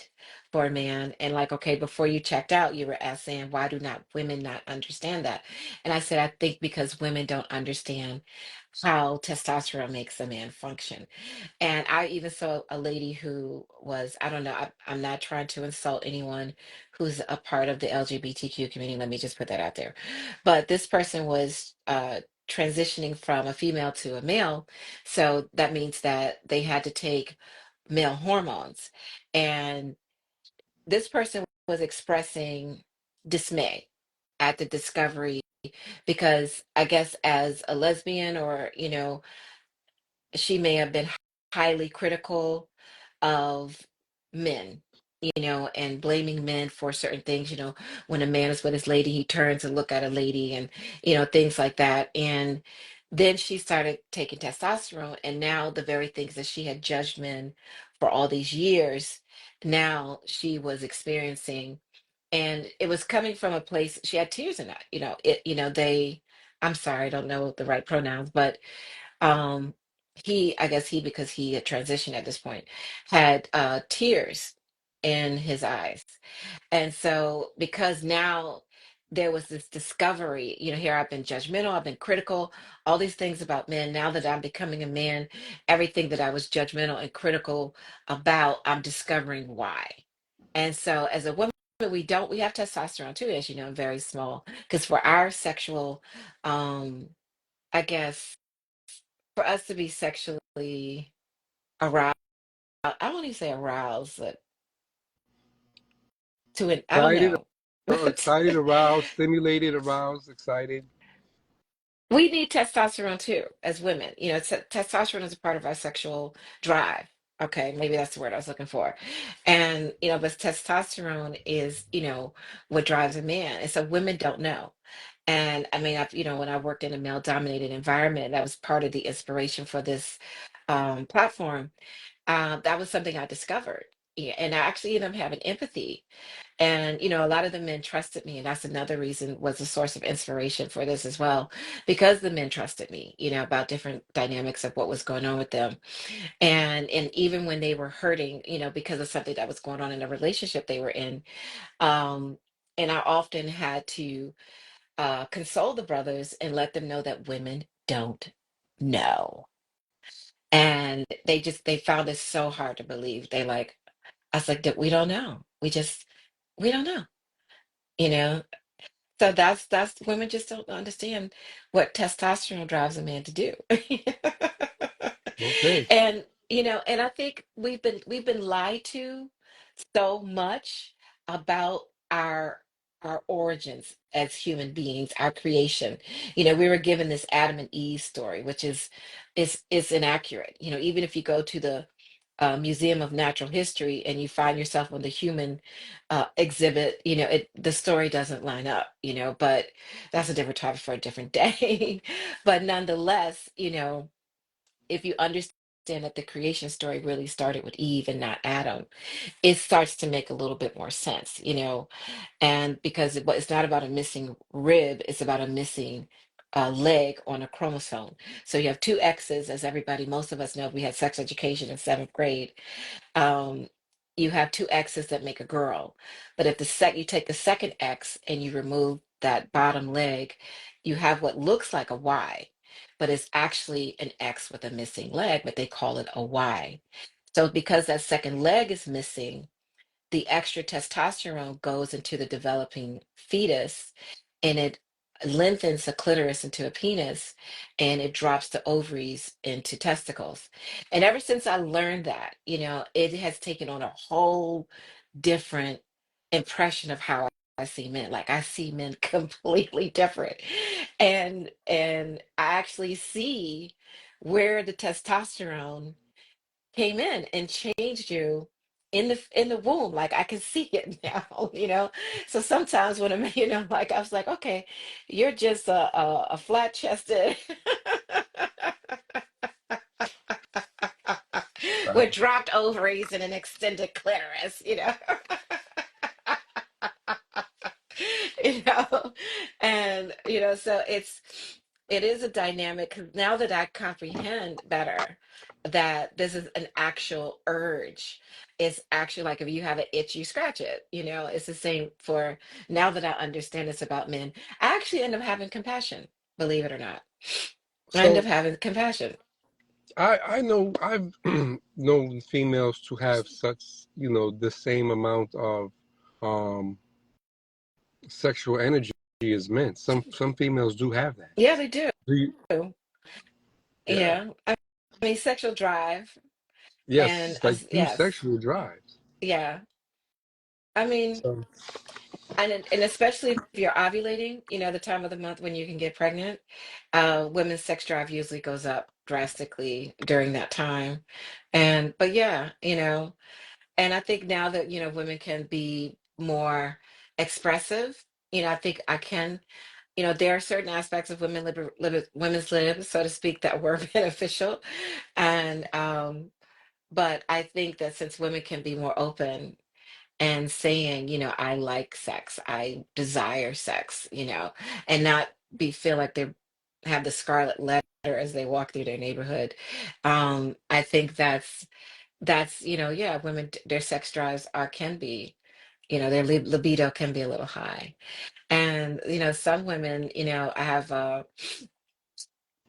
Speaker 1: for a man, and like, okay, before you checked out, you were asking, why do not women not understand that? And I said, I think because women don't understand how testosterone makes a man function. And I even saw a lady who was, I don't know, I'm not trying to insult anyone who's a part of the LGBTQ community. Let me just put that out there. But this person was transitioning from a female to a male. So that means that they had to take male hormones. And this person was expressing dismay at the discovery because I guess as a lesbian, or, she may have been highly critical of men, and blaming men for certain things. When a man is with his lady, he turns and look at a lady, and things like that. And then she started taking testosterone, and now the very things that she had judged men for all these years, now she was experiencing, and it was coming from a place. She had tears in that. They. I'm sorry, I don't know the right pronouns, but um I guess he, because he had transitioned at this point, had tears in his eyes. And so, because now there was this discovery, here I've been judgmental, I've been critical, all these things about men. Now that I'm becoming a man, everything that I was judgmental and critical about, I'm discovering why. And so, as a woman, we have testosterone too, as you know, very small, because for our sexual, I guess, for us to be sexually aroused, I won't even say aroused, but I don't
Speaker 2: Excited,
Speaker 1: know.
Speaker 2: excited, aroused, stimulated, aroused, excited.
Speaker 1: We need testosterone too, as women. Testosterone is a part of our sexual drive. Okay, maybe that's the word I was looking for. And, but testosterone is, what drives a man. And so women don't know. And I mean, when I worked in a male dominated environment, that was part of the inspiration for this platform. That was something I discovered. Yeah, and I actually ended up having empathy. And, a lot of the men trusted me. And that's another reason, was a source of inspiration for this as well, because the men trusted me, about different dynamics of what was going on with them. And even when they were hurting, because of something that was going on in the relationship they were in, um, and I often had to console the brothers and let them know that women don't know. And they found it so hard to believe. I was like, that we don't know. We don't know, you know? So that's women just don't understand what testosterone drives a man to do.
Speaker 2: Okay.
Speaker 1: And I think we've been lied to so much about our our origins as human beings, our creation. We were given this Adam and Eve story, which is inaccurate. Even if you go to the Museum of Natural History and you find yourself on the human exhibit, the story doesn't line up. But that's a different topic for a different day. But nonetheless, if you understand understand that the creation story really started with Eve and not Adam, it starts to make a little bit more sense, and because it's not about a missing rib, it's about a missing leg on a chromosome. So you have two X's, as everybody, most of us know, we had sex education in seventh grade. um, you have two X's that make a girl. But if you take the second X and you remove that bottom leg, you have what looks like a Y, but it's actually an X with a missing leg, but they call it a Y. So because that second leg is missing, the extra testosterone goes into the developing fetus, and it lengthens the clitoris into a penis, and it drops the ovaries into testicles. And ever since I learned that, it has taken on a whole different impression of how I see men. Like I see men completely different. And I actually see where the testosterone came in and changed you in the womb. Like I can see it now, so sometimes when I'm like I was like, okay, you're just a flat chested with dropped ovaries and an extended clitoris, you know and so it is a dynamic, 'cause now that I comprehend better that this is an actual urge. It's actually like if you have an itch, you scratch it. It's the same for, now that I understand it's about men, I actually end up having compassion, believe it or not. I end up
Speaker 2: So
Speaker 1: having compassion.
Speaker 2: I know I've known females to have such, the same amount of um sexual energy as men. Some females do have that.
Speaker 1: Yeah, they do.
Speaker 2: Do you? Yeah.
Speaker 1: Yeah, I mean, sexual drive.
Speaker 2: Yes,
Speaker 1: And
Speaker 2: it's like two
Speaker 1: yes,
Speaker 2: sexual drives.
Speaker 1: yeah, I mean,
Speaker 2: So
Speaker 1: and especially if you're ovulating, the time of the month when you can get pregnant, women's sex drive usually goes up drastically during that time. And but yeah, and I think now that women can be more expressive, I think I can. There are certain aspects of women's lib, so to speak, that were beneficial, and but I think that since women can be more open and saying, I like sex, I desire sex, and not feel like they have the scarlet letter as they walk through their neighborhood. I think that's yeah, women, their sex drives can be, their libido can be a little high. And some women, I have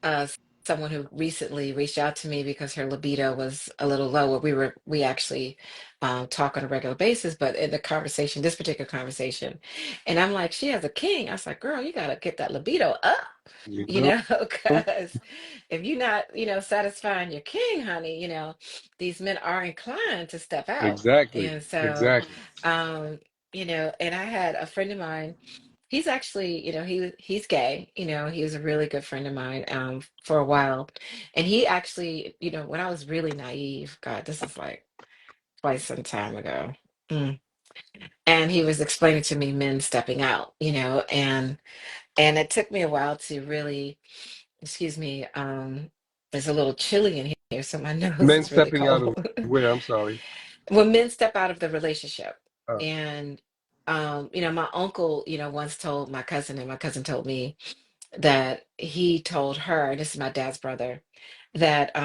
Speaker 1: uh someone who recently reached out to me because her libido was a little lower. We actually talk on a regular basis, but in the conversation, this particular conversation, and I'm like, she has a king. I was like, girl, you gotta get that libido up,
Speaker 2: you know,
Speaker 1: because if you're not, satisfying your king, honey, these men are inclined to step out.
Speaker 2: exactly,
Speaker 1: And so,
Speaker 2: exactly.
Speaker 1: um, and I had a friend of mine. He's actually, he's gay. He was a really good friend of mine for a while. And he actually, when I was really naive, God, this is like quite some time ago. Mm. And he was explaining to me men stepping out, and it took me a while to really, excuse me, there's a little chilly in here, so my nose
Speaker 2: Men
Speaker 1: is really
Speaker 2: stepping out of
Speaker 1: cold.
Speaker 2: where? I'm sorry.
Speaker 1: When men step out of the relationship,
Speaker 2: Uh,
Speaker 1: and my uncle, once told my cousin, and my cousin told me that he told her, and this is my dad's brother, that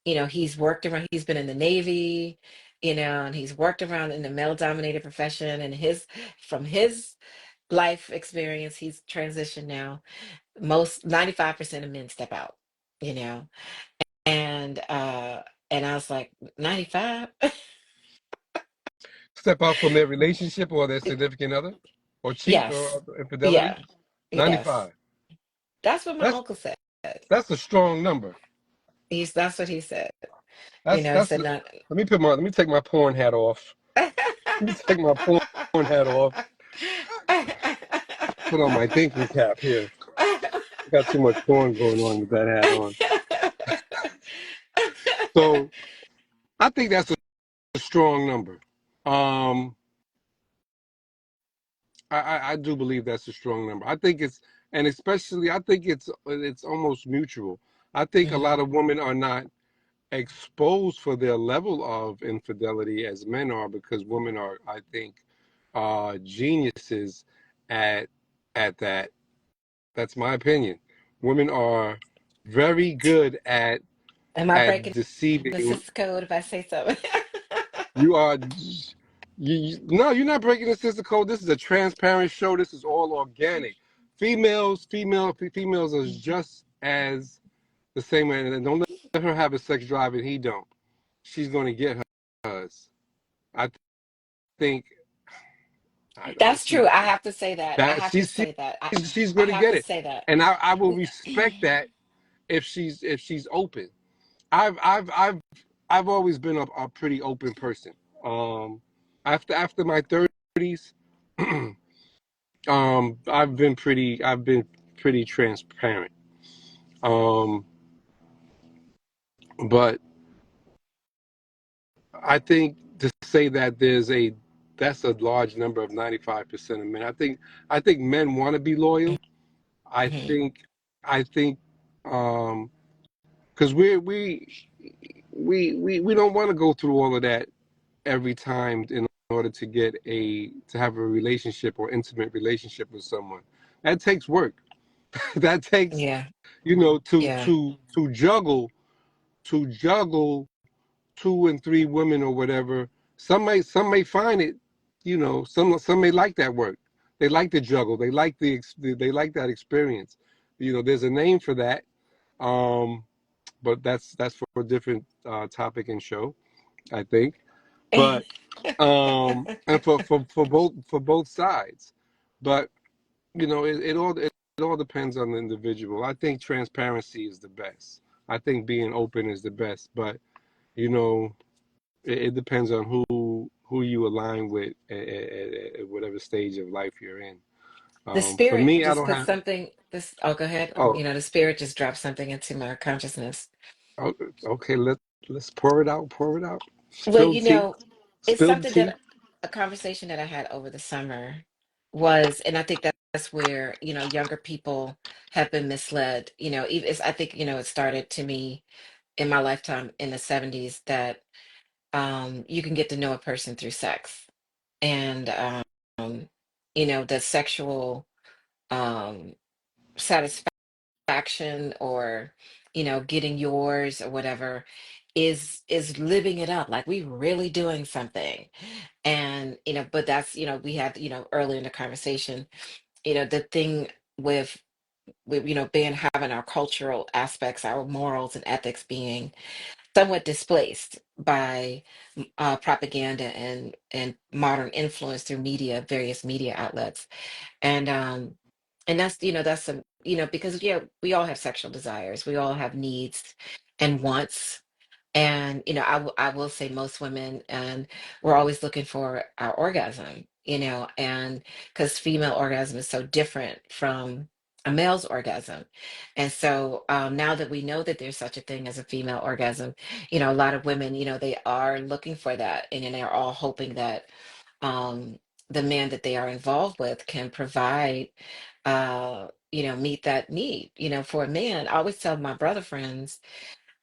Speaker 1: he's been in the Navy, and he's worked around in the male dominated profession, and from his life experience, he's transitioned now. Most 95% of men step out, you know. And I was like, 95?
Speaker 2: Step out from their relationship or their significant other, or cheat
Speaker 1: Yes.
Speaker 2: or infidelity.
Speaker 1: Yeah. Yes.
Speaker 2: 95.
Speaker 1: That's what my
Speaker 2: That's
Speaker 1: uncle said.
Speaker 2: that's a strong number.
Speaker 1: That's what he said. He
Speaker 2: That's.
Speaker 1: said not.
Speaker 2: Let me take my porn hat off. Let me take my porn hat off. Put on my thinking cap here. I got too much porn going on with that hat on. So I think that's a strong number. Um, I do believe that's a strong number. I think it's, and especially I think it's almost mutual. I think a
Speaker 1: Mhm.
Speaker 2: lot of women are not. exposed for their level of infidelity as men are, because women are, I think, geniuses at that. That's my opinion. Women are very good
Speaker 1: Am I
Speaker 2: at
Speaker 1: breaking the
Speaker 2: deceiving.
Speaker 1: sister code if I say so?
Speaker 2: You are no, you're not breaking the sister code. This is a transparent show. This is all organic. Females are just as the same way. And don't let her have a sex drive and he don't. She's gonna get hers. I think
Speaker 1: That's
Speaker 2: she
Speaker 1: true. I have to say that. I
Speaker 2: that
Speaker 1: have to say that.
Speaker 2: she's
Speaker 1: I
Speaker 2: gonna
Speaker 1: have
Speaker 2: get
Speaker 1: to
Speaker 2: it,
Speaker 1: say that.
Speaker 2: and I will respect that if she's open. I've I've I've I've always been a pretty open person. Um, after my 30s, I've been pretty transparent. Um, but I think to say that that's a large number of 95% of men. I think men want to be loyal. I
Speaker 1: Mhm.
Speaker 2: think I think because we don't want to go through all of that every time in order to to have a relationship or intimate relationship with someone. That takes work. That takes,
Speaker 1: Yeah. Yeah.
Speaker 2: to juggle two and three women or whatever. Some may find it, some may like that work. They like the juggle. They like that experience. There's a name for that. Um, but that's for a different topic and show, I think. But and for both sides. But it all depends on the individual. I think transparency is the best. I think being open is the best. But you know, it depends on who you align with at whatever stage of life you're in.
Speaker 1: The
Speaker 2: For
Speaker 1: spirit
Speaker 2: me, I
Speaker 1: just
Speaker 2: don't
Speaker 1: put
Speaker 2: have.
Speaker 1: something this oh go ahead.
Speaker 2: Oh,
Speaker 1: The spirit just dropped something into my consciousness.
Speaker 2: oh, okay. Let's pour it out. Pour it out.
Speaker 1: Well,
Speaker 2: Spill tea.
Speaker 1: it's
Speaker 2: Spill the
Speaker 1: something
Speaker 2: tea.
Speaker 1: that a conversation that I had over the summer was, and I think that's where, younger people have been misled. I think, it started to me in my lifetime in the 70s that you can get to know a person through sex. And the sexual um satisfaction or getting yours or whatever is living it up, like we really doing something. And but that's, we had, earlier in the conversation, the thing with being, having our cultural aspects, our morals and ethics being somewhat displaced by propaganda and modern influence through media, various media outlets. And that's, that's some, because yeah, we all have sexual desires, we all have needs and wants. And I will say most women, and we're always looking for our orgasm, and because female orgasm is so different from a male's orgasm. And so now that we know that there's such a thing as a female orgasm, a lot of women, they are looking for that, and then they're all hoping that um, the man that they are involved with can provide, meet that need, for a man. I always tell my brother friends,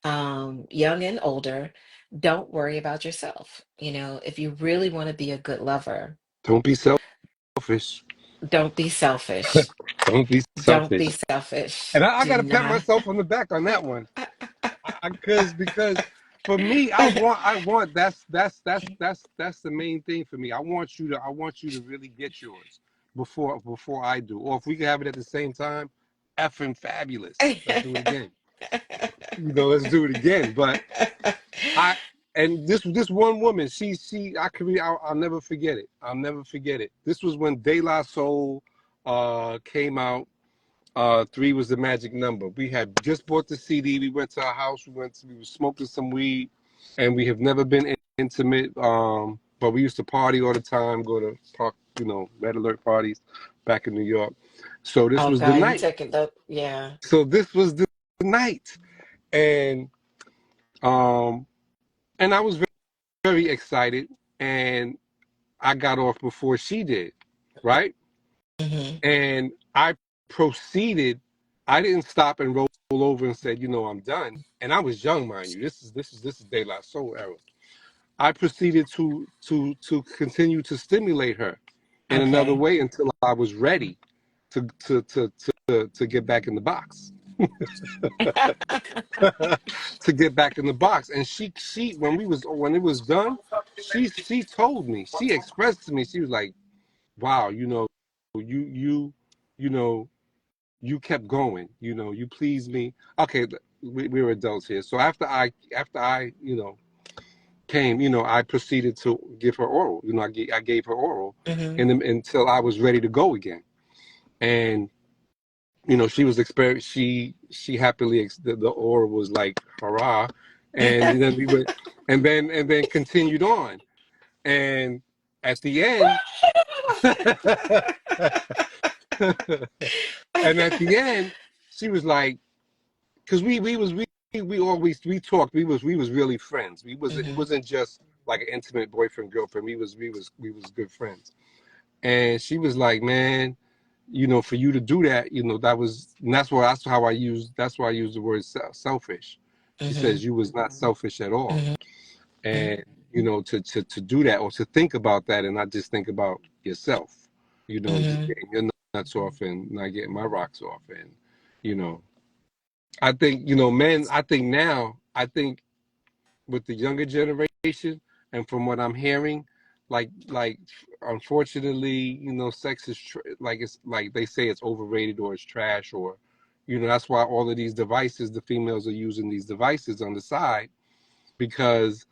Speaker 1: young and older, don't worry about yourself. If you really want to be a good lover,
Speaker 2: Don't be selfish.
Speaker 1: don't be selfish.
Speaker 2: Don't be
Speaker 1: Don't be
Speaker 2: selfish.
Speaker 1: selfish.
Speaker 2: And I
Speaker 1: Do
Speaker 2: got to pat
Speaker 1: not.
Speaker 2: myself on the back on that one. Because for me, I want that's the main thing for me. I want you to really get yours before I do. Or if we can have it at the same time, effing fabulous. Let's do it again. Let's do it again. But I and this one woman, I'll never forget it. I'll never forget it. This was when De La Soul came out. Three was the magic number. We had just bought the CD. We went to our house. We were smoking some weed, and we have never been intimate. But we used to party all the time, go to park, red alert parties back in New York. So this
Speaker 1: Oh
Speaker 2: was the
Speaker 1: God, you
Speaker 2: night.
Speaker 1: took it though. Yeah.
Speaker 2: So this was the night, and um, and I was very, very excited, and I got off before she did, right?
Speaker 1: Hmm.
Speaker 2: And I proceeded I didn't stop and roll over and said, I'm done. And I was young, mind you. This is De La Soul era. I proceeded to continue to stimulate her in another
Speaker 1: Okay.
Speaker 2: way until I was ready to get back in the box. To get back in the box. And she when it was done, she told me, she expressed to me, she was like, wow, you you know you kept going, you pleased me. Okay, we're adults here. So after I came, I proceeded to give her oral. I gave her oral,
Speaker 1: Hmm.
Speaker 2: and until I was ready to go again. And she was she happily the oral was like hurrah, and then we went, and then continued on, and at the end, and at the end, she was like, because we always we talked, we was really friends. It
Speaker 1: Hmm.
Speaker 2: wasn't just like an intimate boyfriend girlfriend. We was good friends. And she was like, man, for you to do that, and that's why I use the word selfish. She
Speaker 1: Hmm.
Speaker 2: says you was not selfish at all.
Speaker 1: Hmm.
Speaker 2: And to do that, or to think about that and not just think about yourself, just
Speaker 1: Hmm.
Speaker 2: getting your nuts off and not getting my rocks off. And you know I think, men, I think with the younger generation, and from what I'm hearing, like unfortunately, sex is like, it's like they say it's overrated or it's trash, or that's why all of these devices, the females are using these devices on the side, because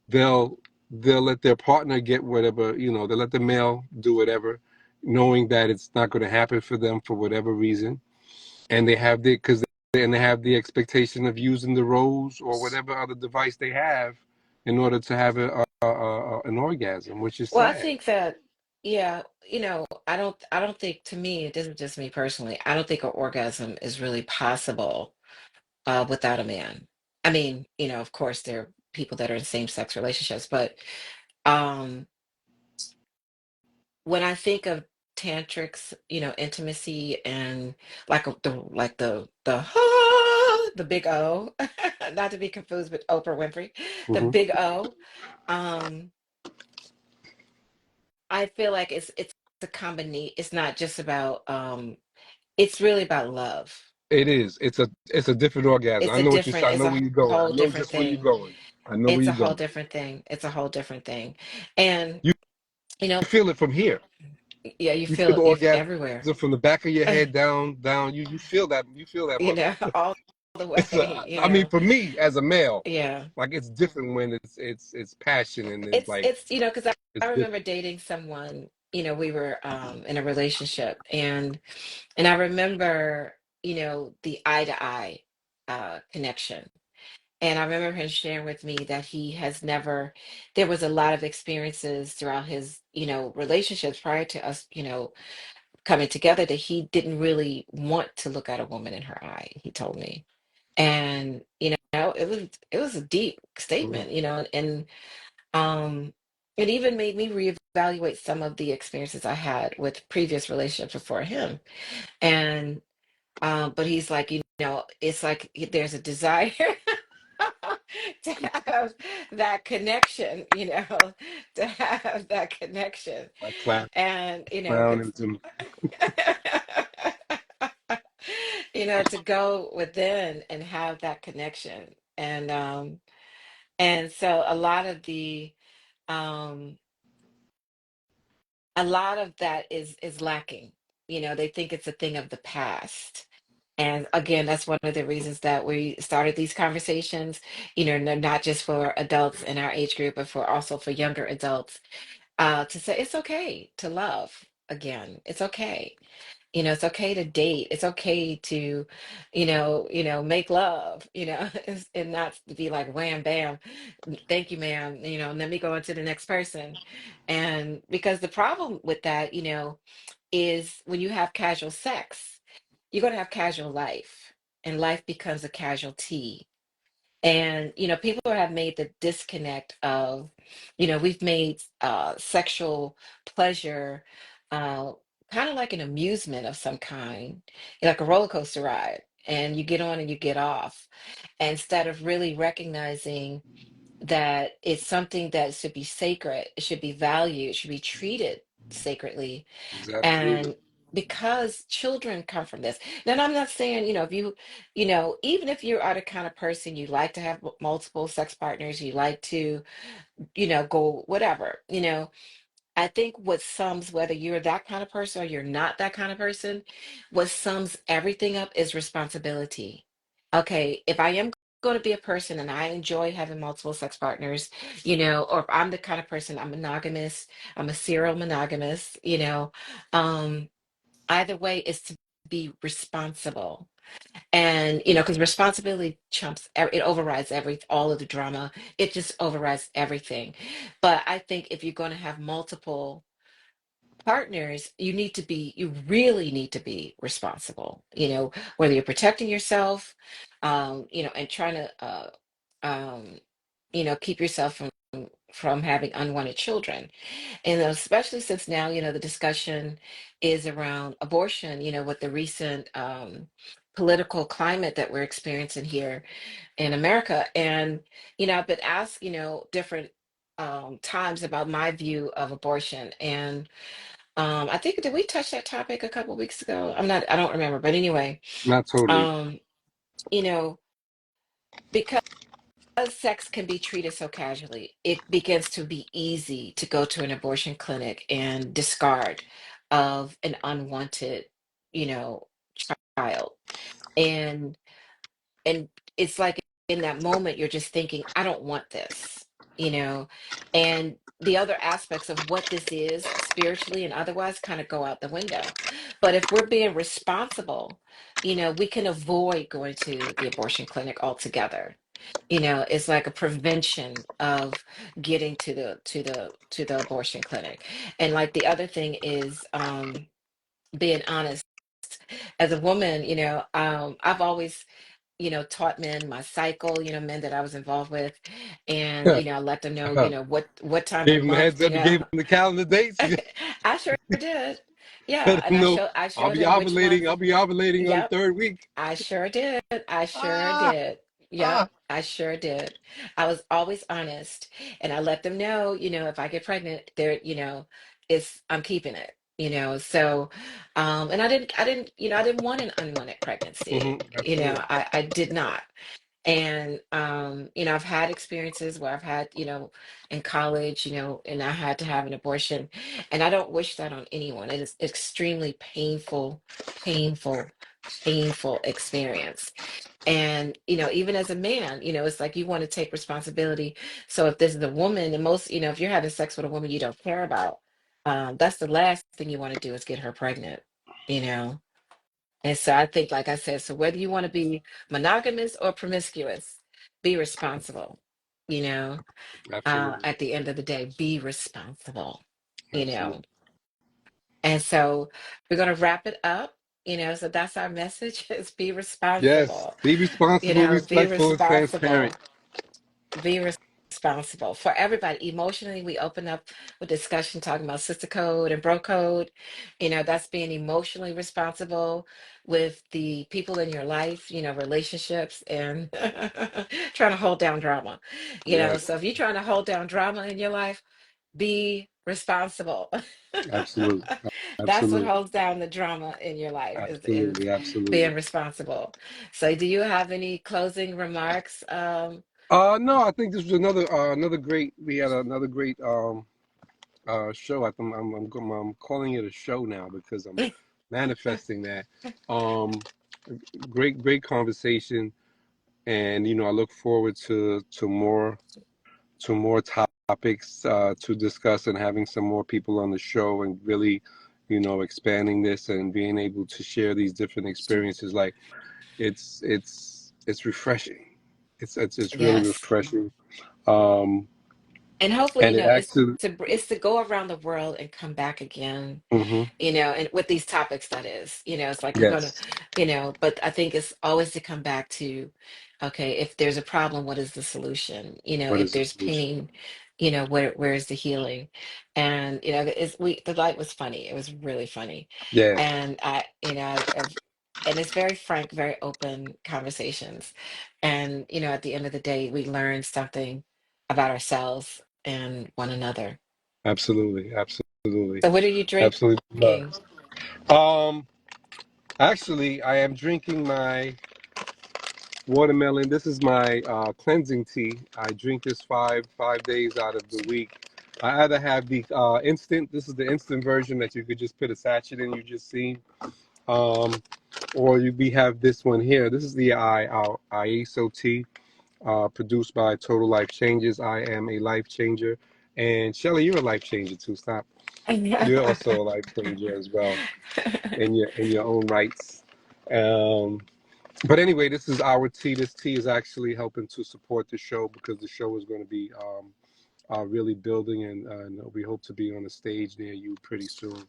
Speaker 2: they'll they'll let their partner get whatever, they let the male do whatever, knowing that it's not going to happen for them for whatever reason, and they have the expectation of using the rose or whatever other device they have in order to have an orgasm, which is
Speaker 1: Well, I
Speaker 2: sad.
Speaker 1: think that, yeah, I don't think, to me, this is just me personally, I don't think an orgasm is really possible without a man. I mean, of course, there are people that are in same-sex relationships, but um, when I think of tantrics, intimacy, and the big O, not to be confused with Oprah Winfrey, the
Speaker 2: Hmm.
Speaker 1: big O, um, I feel like it's a combination. It's not just about it's really about love.
Speaker 2: It is. It's a different orgasm. I know what you're saying. I
Speaker 1: It's
Speaker 2: know
Speaker 1: a
Speaker 2: where you're going. I
Speaker 1: whole
Speaker 2: know
Speaker 1: different
Speaker 2: just where you're
Speaker 1: thing.
Speaker 2: going. I know where
Speaker 1: It's a
Speaker 2: you're
Speaker 1: whole
Speaker 2: going.
Speaker 1: different thing. It's a whole different thing. And
Speaker 2: You
Speaker 1: you know,
Speaker 2: feel it from here.
Speaker 1: yeah, you
Speaker 2: You
Speaker 1: feel
Speaker 2: feel the
Speaker 1: it,
Speaker 2: orgasm
Speaker 1: everywhere.
Speaker 2: from the back of your head down. You feel that. You feel that
Speaker 1: You
Speaker 2: mother.
Speaker 1: know, all the
Speaker 2: It's
Speaker 1: way,
Speaker 2: I mean, for me as a male,
Speaker 1: Yeah.
Speaker 2: like, it's different when it's passion, and it's
Speaker 1: It's
Speaker 2: like
Speaker 1: it's because I
Speaker 2: it's
Speaker 1: remember
Speaker 2: different.
Speaker 1: dating someone, we were in a relationship, and I remember, the eye to eye connection. And I remember him sharing with me that there was a lot of experiences throughout his, relationships prior to us, coming together, that he didn't really want to look at a woman in her eye, he told me. And, it was a deep
Speaker 2: Mhm.
Speaker 1: statement, and um, it even made me reevaluate some of the experiences I had with previous relationships before him. And but he's like, it's like there's a desire to have that connection, to have that connection.
Speaker 2: Like clap,
Speaker 1: And,
Speaker 2: clown, and some.
Speaker 1: to go within and have that connection. And so um a lot of that is lacking. They think it's a thing of the past. And again, that's one of the reasons that we started these conversations, not just for adults in our age group, but also for younger adults, to say it's okay to love again. It's okay. It's okay to date. It's okay to, make love, and not to be like wham bam, thank you, ma'am, let me go on to the next person. And because the problem with that, is when you have casual sex, you're going to have casual life, and life becomes a casualty. And people have made the disconnect of, we've made sexual pleasure uh kind of like an amusement of some kind, like a roller coaster ride, and you get on and you get off, instead of really recognizing that it's something that should be sacred, it should be valued, it should be treated sacredly.
Speaker 2: Absolutely.
Speaker 1: And because children come from this. Now, I'm not saying, if you, even if you are the kind of person you like to have multiple sex partners, you like to, go whatever, I think what sums, whether you're that kind of person or you're not that kind of person, what sums everything up is responsibility. Okay, if I am going to be a person and I enjoy having multiple sex partners, or if I'm the kind of person, I'm monogamous, I'm a serial monogamous, either way is to be responsible. And, because responsibility it overrides all of the drama. It just overrides everything. But I think if you're going to have multiple partners, you really need to be responsible, whether you're protecting yourself, and trying to, um, keep yourself from having unwanted children. And especially since now, the discussion is around abortion, with the recent political climate that we're experiencing here in America. And, I've been asked, different times about my view of abortion. And I think, did we touch that topic a couple weeks ago? I don't remember. But anyway,
Speaker 2: Not totally.
Speaker 1: um, you know, because sex can be treated so casually, it begins to be easy to go to an abortion clinic and discard of an unwanted, you know, child. And and it's like in that moment you're just thinking, I don't want this, you know. And the other aspects of what this is spiritually and otherwise kind of go out the window. But if we're being responsible, we can avoid going to the abortion clinic altogether. It's like a prevention of getting to the abortion clinic. And like the other thing is being honest. As a woman, I've always, taught men my cycle, men that I was involved with. And,
Speaker 2: Yeah.
Speaker 1: I let them know, what time of the
Speaker 2: Gave him a
Speaker 1: month,
Speaker 2: heads up. You gave him the calendar dates.
Speaker 1: I sure did. Yeah.
Speaker 2: Let
Speaker 1: And
Speaker 2: him know
Speaker 1: I
Speaker 2: I'll
Speaker 1: showed
Speaker 2: be
Speaker 1: them which
Speaker 2: ovulating.
Speaker 1: month.
Speaker 2: I'll be ovulating on the
Speaker 1: Yep.
Speaker 2: third week.
Speaker 1: I sure did. I sure
Speaker 2: Ah,
Speaker 1: did. Yep,
Speaker 2: ah.
Speaker 1: I sure did. I was always honest, and I let them know, if I get pregnant, I'm keeping it, So, and I didn't want an unwanted pregnancy.
Speaker 2: Absolutely.
Speaker 1: I did not. And I've had experiences where I've had, in college, and I had to have an abortion, and I don't wish that on anyone. It is extremely painful, painful experience. And even as a man, it's like you want to take responsibility. So if this is a woman, and most, if you're having sex with a woman you don't care about, that's the last thing you want to do is get her pregnant, you know. And so I think, like I said, so whether you want to be monogamous or promiscuous, be responsible, you know.
Speaker 2: Absolutely.
Speaker 1: At the end of the day, be responsible, you know.
Speaker 2: Absolutely.
Speaker 1: And so we're gonna wrap it up, so that's our message is be
Speaker 2: Yes.
Speaker 1: responsible.
Speaker 2: Be responsible,
Speaker 1: Be
Speaker 2: respectful, and transparent.
Speaker 1: responsible. Be responsible for everybody. Emotionally, we open up with discussion talking about sister code and bro code. That's being emotionally responsible with the people in your life, relationships, and trying to hold down drama.
Speaker 2: Yes.
Speaker 1: So if you're trying to hold down drama in your life, be responsible.
Speaker 2: Absolutely.
Speaker 1: That's what
Speaker 2: Absolutely.
Speaker 1: holds down the drama in your life is
Speaker 2: Absolutely. Absolutely.
Speaker 1: being responsible. So do you have any closing remarks?
Speaker 2: No, I think this was another great. We had another great show. I'm calling it a show now because I'm manifesting that. Um, great conversation, and I look forward to more topics to discuss and having some more people on the show and really, expanding this and being able to share these different experiences. Like it's refreshing. It's really
Speaker 1: Yes.
Speaker 2: refreshing. Um,
Speaker 1: And hopefully,
Speaker 2: and it actually.
Speaker 1: it's to go around the world and come back again,
Speaker 2: Hmm.
Speaker 1: and with these topics, that is, it's like you're gonna,
Speaker 2: Yes.
Speaker 1: but I think it's always to come back to, okay, if there's a problem, what is the solution?
Speaker 2: What
Speaker 1: If
Speaker 2: is the
Speaker 1: there's
Speaker 2: solution?
Speaker 1: pain, where's the healing? And the light was funny. It was really funny.
Speaker 2: Yeah,
Speaker 1: And and it's very frank, very open conversations. And at the end of the day, we learn something about ourselves and one another.
Speaker 2: absolutely, absolutely,
Speaker 1: So what are you
Speaker 2: absolutely.
Speaker 1: drinking?
Speaker 2: Um, Actually, I am drinking my watermelon. This is my cleansing tea. I drink this five days out of the week. I either have the instant. This is the instant version that you could just put a sachet in. You just seen. Um, or we have this one here. This is the our ISO tea, produced by Total Life Changes. I am a life changer, and Shelly, you're a life changer too. Stop. You're also a life changer as well in your own rights. Um, but anyway, this is our tea. This tea is actually helping to support the show because the show is going to be really building, and we hope to be on the stage near you pretty soon.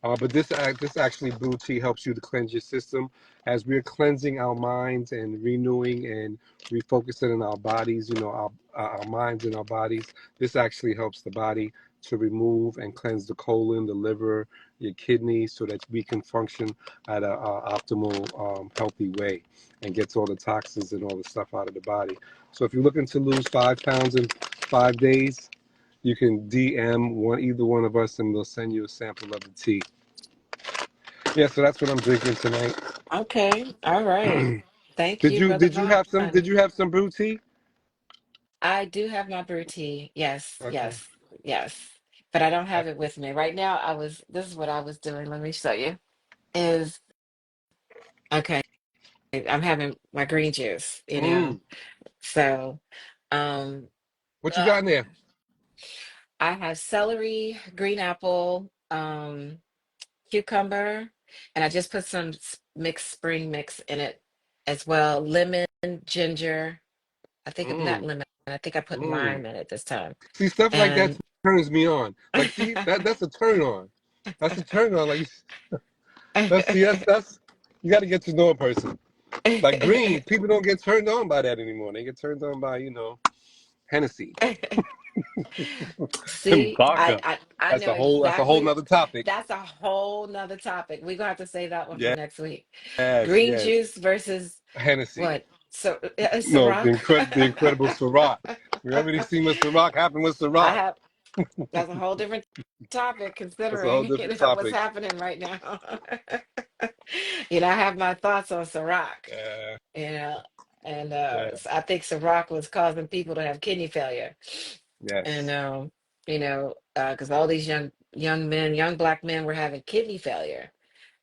Speaker 2: But this actually blue tea helps you to cleanse your system as we're cleansing our minds and renewing and refocusing in our bodies. Our minds and our bodies. This actually helps the body to remove and cleanse the colon, the liver, your kidneys, so that we can function at a optimal, healthy way, and gets all the toxins and all the stuff out of the body. So if you're looking to lose 5 pounds in 5 days, you can DM either one of us, and we'll send you a sample of the tea. Yeah, so that's what I'm drinking tonight.
Speaker 1: Okay, all right. Thank
Speaker 2: Did
Speaker 1: you,
Speaker 2: you
Speaker 1: Brother
Speaker 2: did you have some
Speaker 1: Vaughn.
Speaker 2: did you have some brew tea?
Speaker 1: I do have my brew tea. Yes,
Speaker 2: Okay.
Speaker 1: yes, yes. But I don't have it with me. Right now, this is what I was doing. Let me show you. Is okay. I'm having my green juice.
Speaker 2: Mm.
Speaker 1: So, um,
Speaker 2: What you got
Speaker 1: ugh,
Speaker 2: in there?
Speaker 1: I have celery, green apple, cucumber, and I just put some mixed spring mix in it as well. Lemon, ginger. I think not
Speaker 2: Mm.
Speaker 1: lemon. I think I put
Speaker 2: Mm.
Speaker 1: lime in it this time.
Speaker 2: See, stuff like that
Speaker 1: And
Speaker 2: turns me on. Like, see, that's a turn on. That's a turn on. Like, that's you got to get to know a person. Like greens, people don't get turned on by that anymore. They get turned on by Hennessy and
Speaker 1: See, I,
Speaker 2: vodka.
Speaker 1: I I
Speaker 2: That's
Speaker 1: know
Speaker 2: a whole
Speaker 1: exactly.
Speaker 2: nother topic.
Speaker 1: That's a whole nother topic. We're gonna have to save that one for
Speaker 2: Yes,
Speaker 1: next week. Green
Speaker 2: yes.
Speaker 1: juice versus
Speaker 2: Hennessy.
Speaker 1: what? So
Speaker 2: No,
Speaker 1: Ciroc.
Speaker 2: the incredible Ciroc. We already seen what Ciroc happened with
Speaker 1: I
Speaker 2: Ciroc.
Speaker 1: have That's a whole different topic
Speaker 2: That's a whole
Speaker 1: considering
Speaker 2: different
Speaker 1: what's
Speaker 2: topic.
Speaker 1: happening right now. I have my thoughts on Ciroc.
Speaker 2: Uh,
Speaker 1: You know, and
Speaker 2: yeah,
Speaker 1: I think Ciroc was causing people to have kidney failure. And
Speaker 2: yes.
Speaker 1: because all these young men, young black men were having kidney failure,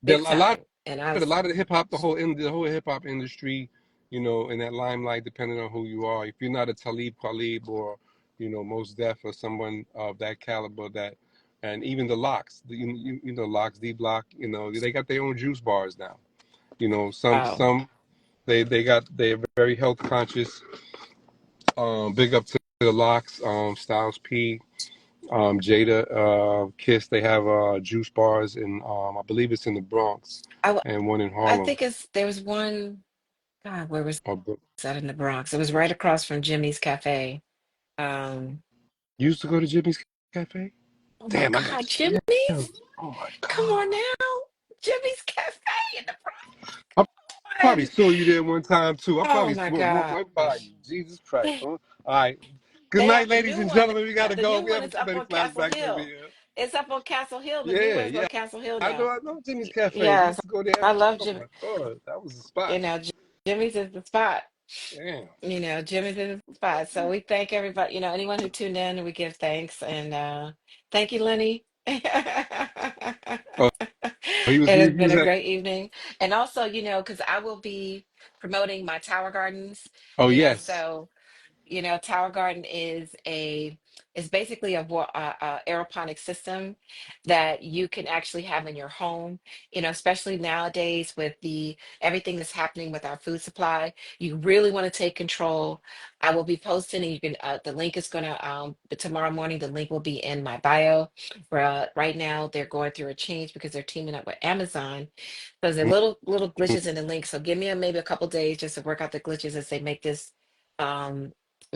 Speaker 2: There,
Speaker 1: big
Speaker 2: a lot
Speaker 1: time. And I
Speaker 2: a
Speaker 1: was,
Speaker 2: lot of the hip hop, the whole hip hop industry, in that limelight, depending on who you are. If you're not a Talib Kweli or, Mos Def or someone of that caliber, and even the Locks, Locks, D Block, they got their own juice bars now.
Speaker 1: oh,
Speaker 2: Some they're very health conscious. Big up to the Locks, Styles P, Jada, Kiss. They have juice bars in, I believe it's in the Bronx,
Speaker 1: I,
Speaker 2: and one in
Speaker 1: I
Speaker 2: Harlem.
Speaker 1: think there was one, God, where was
Speaker 2: Or,
Speaker 1: that in the Bronx? It was right across from Jimmy's Cafe. Um,
Speaker 2: you used to go to Jimmy's Cafe?
Speaker 1: oh my
Speaker 2: Damn, I got
Speaker 1: God,
Speaker 2: to see him.
Speaker 1: Jimmy's?
Speaker 2: Oh my
Speaker 1: Come on
Speaker 2: God.
Speaker 1: now. Jimmy's Cafe in the
Speaker 2: I probably
Speaker 1: Bronx.
Speaker 2: saw you there one time too. I
Speaker 1: Oh
Speaker 2: probably
Speaker 1: my
Speaker 2: went by
Speaker 1: gosh.
Speaker 2: you. Jesus Christ. All right. Good
Speaker 1: They
Speaker 2: night,
Speaker 1: have the
Speaker 2: ladies
Speaker 1: new
Speaker 2: and
Speaker 1: one.
Speaker 2: gentlemen. We got to
Speaker 1: The
Speaker 2: go.
Speaker 1: new
Speaker 2: We
Speaker 1: one
Speaker 2: having
Speaker 1: is
Speaker 2: too
Speaker 1: up
Speaker 2: many
Speaker 1: on Castle
Speaker 2: flashbacks over
Speaker 1: Hill.
Speaker 2: here.
Speaker 1: It's up on Castle Hill. The new
Speaker 2: Yeah,
Speaker 1: one is on
Speaker 2: yeah.
Speaker 1: Castle Hill
Speaker 2: I know,
Speaker 1: now.
Speaker 2: I know Jimmy's Cafe. We
Speaker 1: Yes,
Speaker 2: used to go there.
Speaker 1: I love
Speaker 2: Oh
Speaker 1: Jimmy.
Speaker 2: my God. That was the spot.
Speaker 1: You know, Jimmy's is the spot.
Speaker 2: Damn.
Speaker 1: Jimmy's is the spot. So we thank everybody, anyone who tuned in, we give thanks. And thank you, Lenny.
Speaker 2: Oh,
Speaker 1: It has
Speaker 2: he
Speaker 1: been
Speaker 2: was
Speaker 1: a
Speaker 2: at,
Speaker 1: great evening. And also, because I will be promoting my tower gardens,
Speaker 2: oh, yes.
Speaker 1: so Tower Garden is basically a aeroponic system that you can actually have in your home. Especially nowadays with the everything that's happening with our food supply, you really want to take control. I will be posting, and you can. The link is gonna. But tomorrow morning, the link will be in my bio. Right now, they're going through a change because they're teaming up with Amazon. So there's little glitches in the link. So give me maybe a couple days just to work out the glitches as they make this.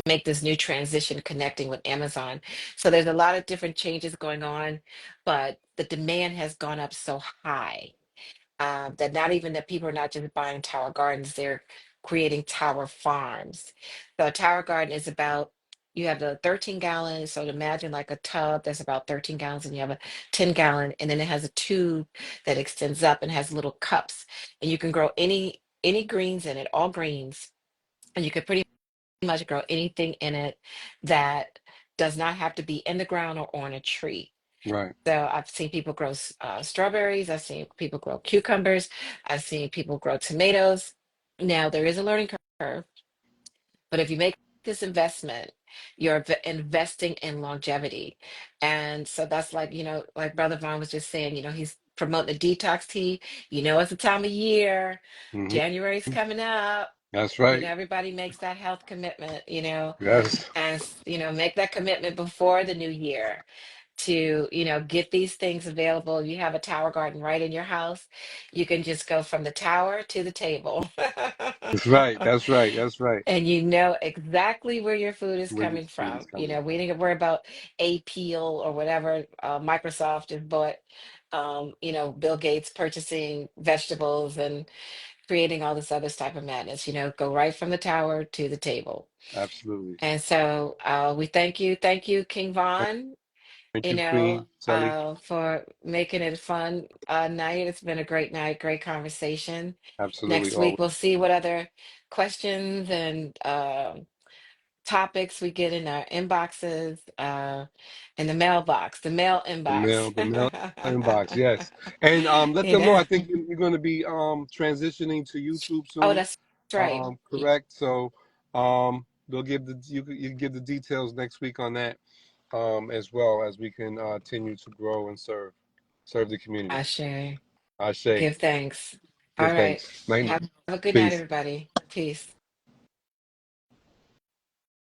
Speaker 1: make this new transition connecting with Amazon. So there's a lot of different changes going on, but the demand has gone up so high that not even that people are not just buying tower gardens, they're creating tower farms. So a tower garden is about, you have the 13 gallons. So imagine like a tub that's about 13 gallons, and you have a 10 gallon, and then it has a tube that extends up and has little cups, and you can grow any greens in it, all greens, and you could pretty much grow anything in it that does not have to be in the ground or on a tree.
Speaker 2: Right.
Speaker 1: So I've seen people grow strawberries. I've seen people grow cucumbers. I've seen people grow tomatoes. Now there is a learning curve, but if you make this investment, you're investing in longevity. And so that's like, like Brother Vaughn was just saying, he's promoting the detox tea. It's the time of year.
Speaker 2: Hmm.
Speaker 1: January's coming up.
Speaker 2: That's right.
Speaker 1: Everybody makes that health commitment,
Speaker 2: Yes.
Speaker 1: and make that commitment before the new year to get these things available. You have a tower garden right in your house. You can just go from the tower to the table.
Speaker 2: That's right. That's right. That's right.
Speaker 1: And you know exactly where your food is
Speaker 2: Where your
Speaker 1: coming
Speaker 2: food is
Speaker 1: from.
Speaker 2: coming
Speaker 1: We
Speaker 2: from.
Speaker 1: didn't worry about a peel or whatever Microsoft just bought. Bill Gates purchasing vegetables and creating all this other type of madness. Go right from the tower to the table.
Speaker 2: Absolutely.
Speaker 1: And so we thank you, King Von,
Speaker 2: Thank you, Queen Sally.
Speaker 1: for making it a fun night. It's been a great night, great conversation.
Speaker 2: Absolutely.
Speaker 1: Next week,
Speaker 2: Always.
Speaker 1: we'll see what other questions and topics we get in our inboxes, in the mailbox, the mail inbox.
Speaker 2: The mail inbox. Yes. And let
Speaker 1: you
Speaker 2: them know.
Speaker 1: know?
Speaker 2: I think you're going to be transitioning to YouTube
Speaker 1: Oh,
Speaker 2: soon.
Speaker 1: that's right.
Speaker 2: Correct. So they'll give you can give the details next week on that, as well as we can continue to grow and serve the community.
Speaker 1: I share.
Speaker 2: I say,
Speaker 1: Give thanks. All
Speaker 2: give
Speaker 1: right.
Speaker 2: thanks. Night
Speaker 1: Have
Speaker 2: night.
Speaker 1: a good night,
Speaker 2: Peace.
Speaker 1: everybody. Peace.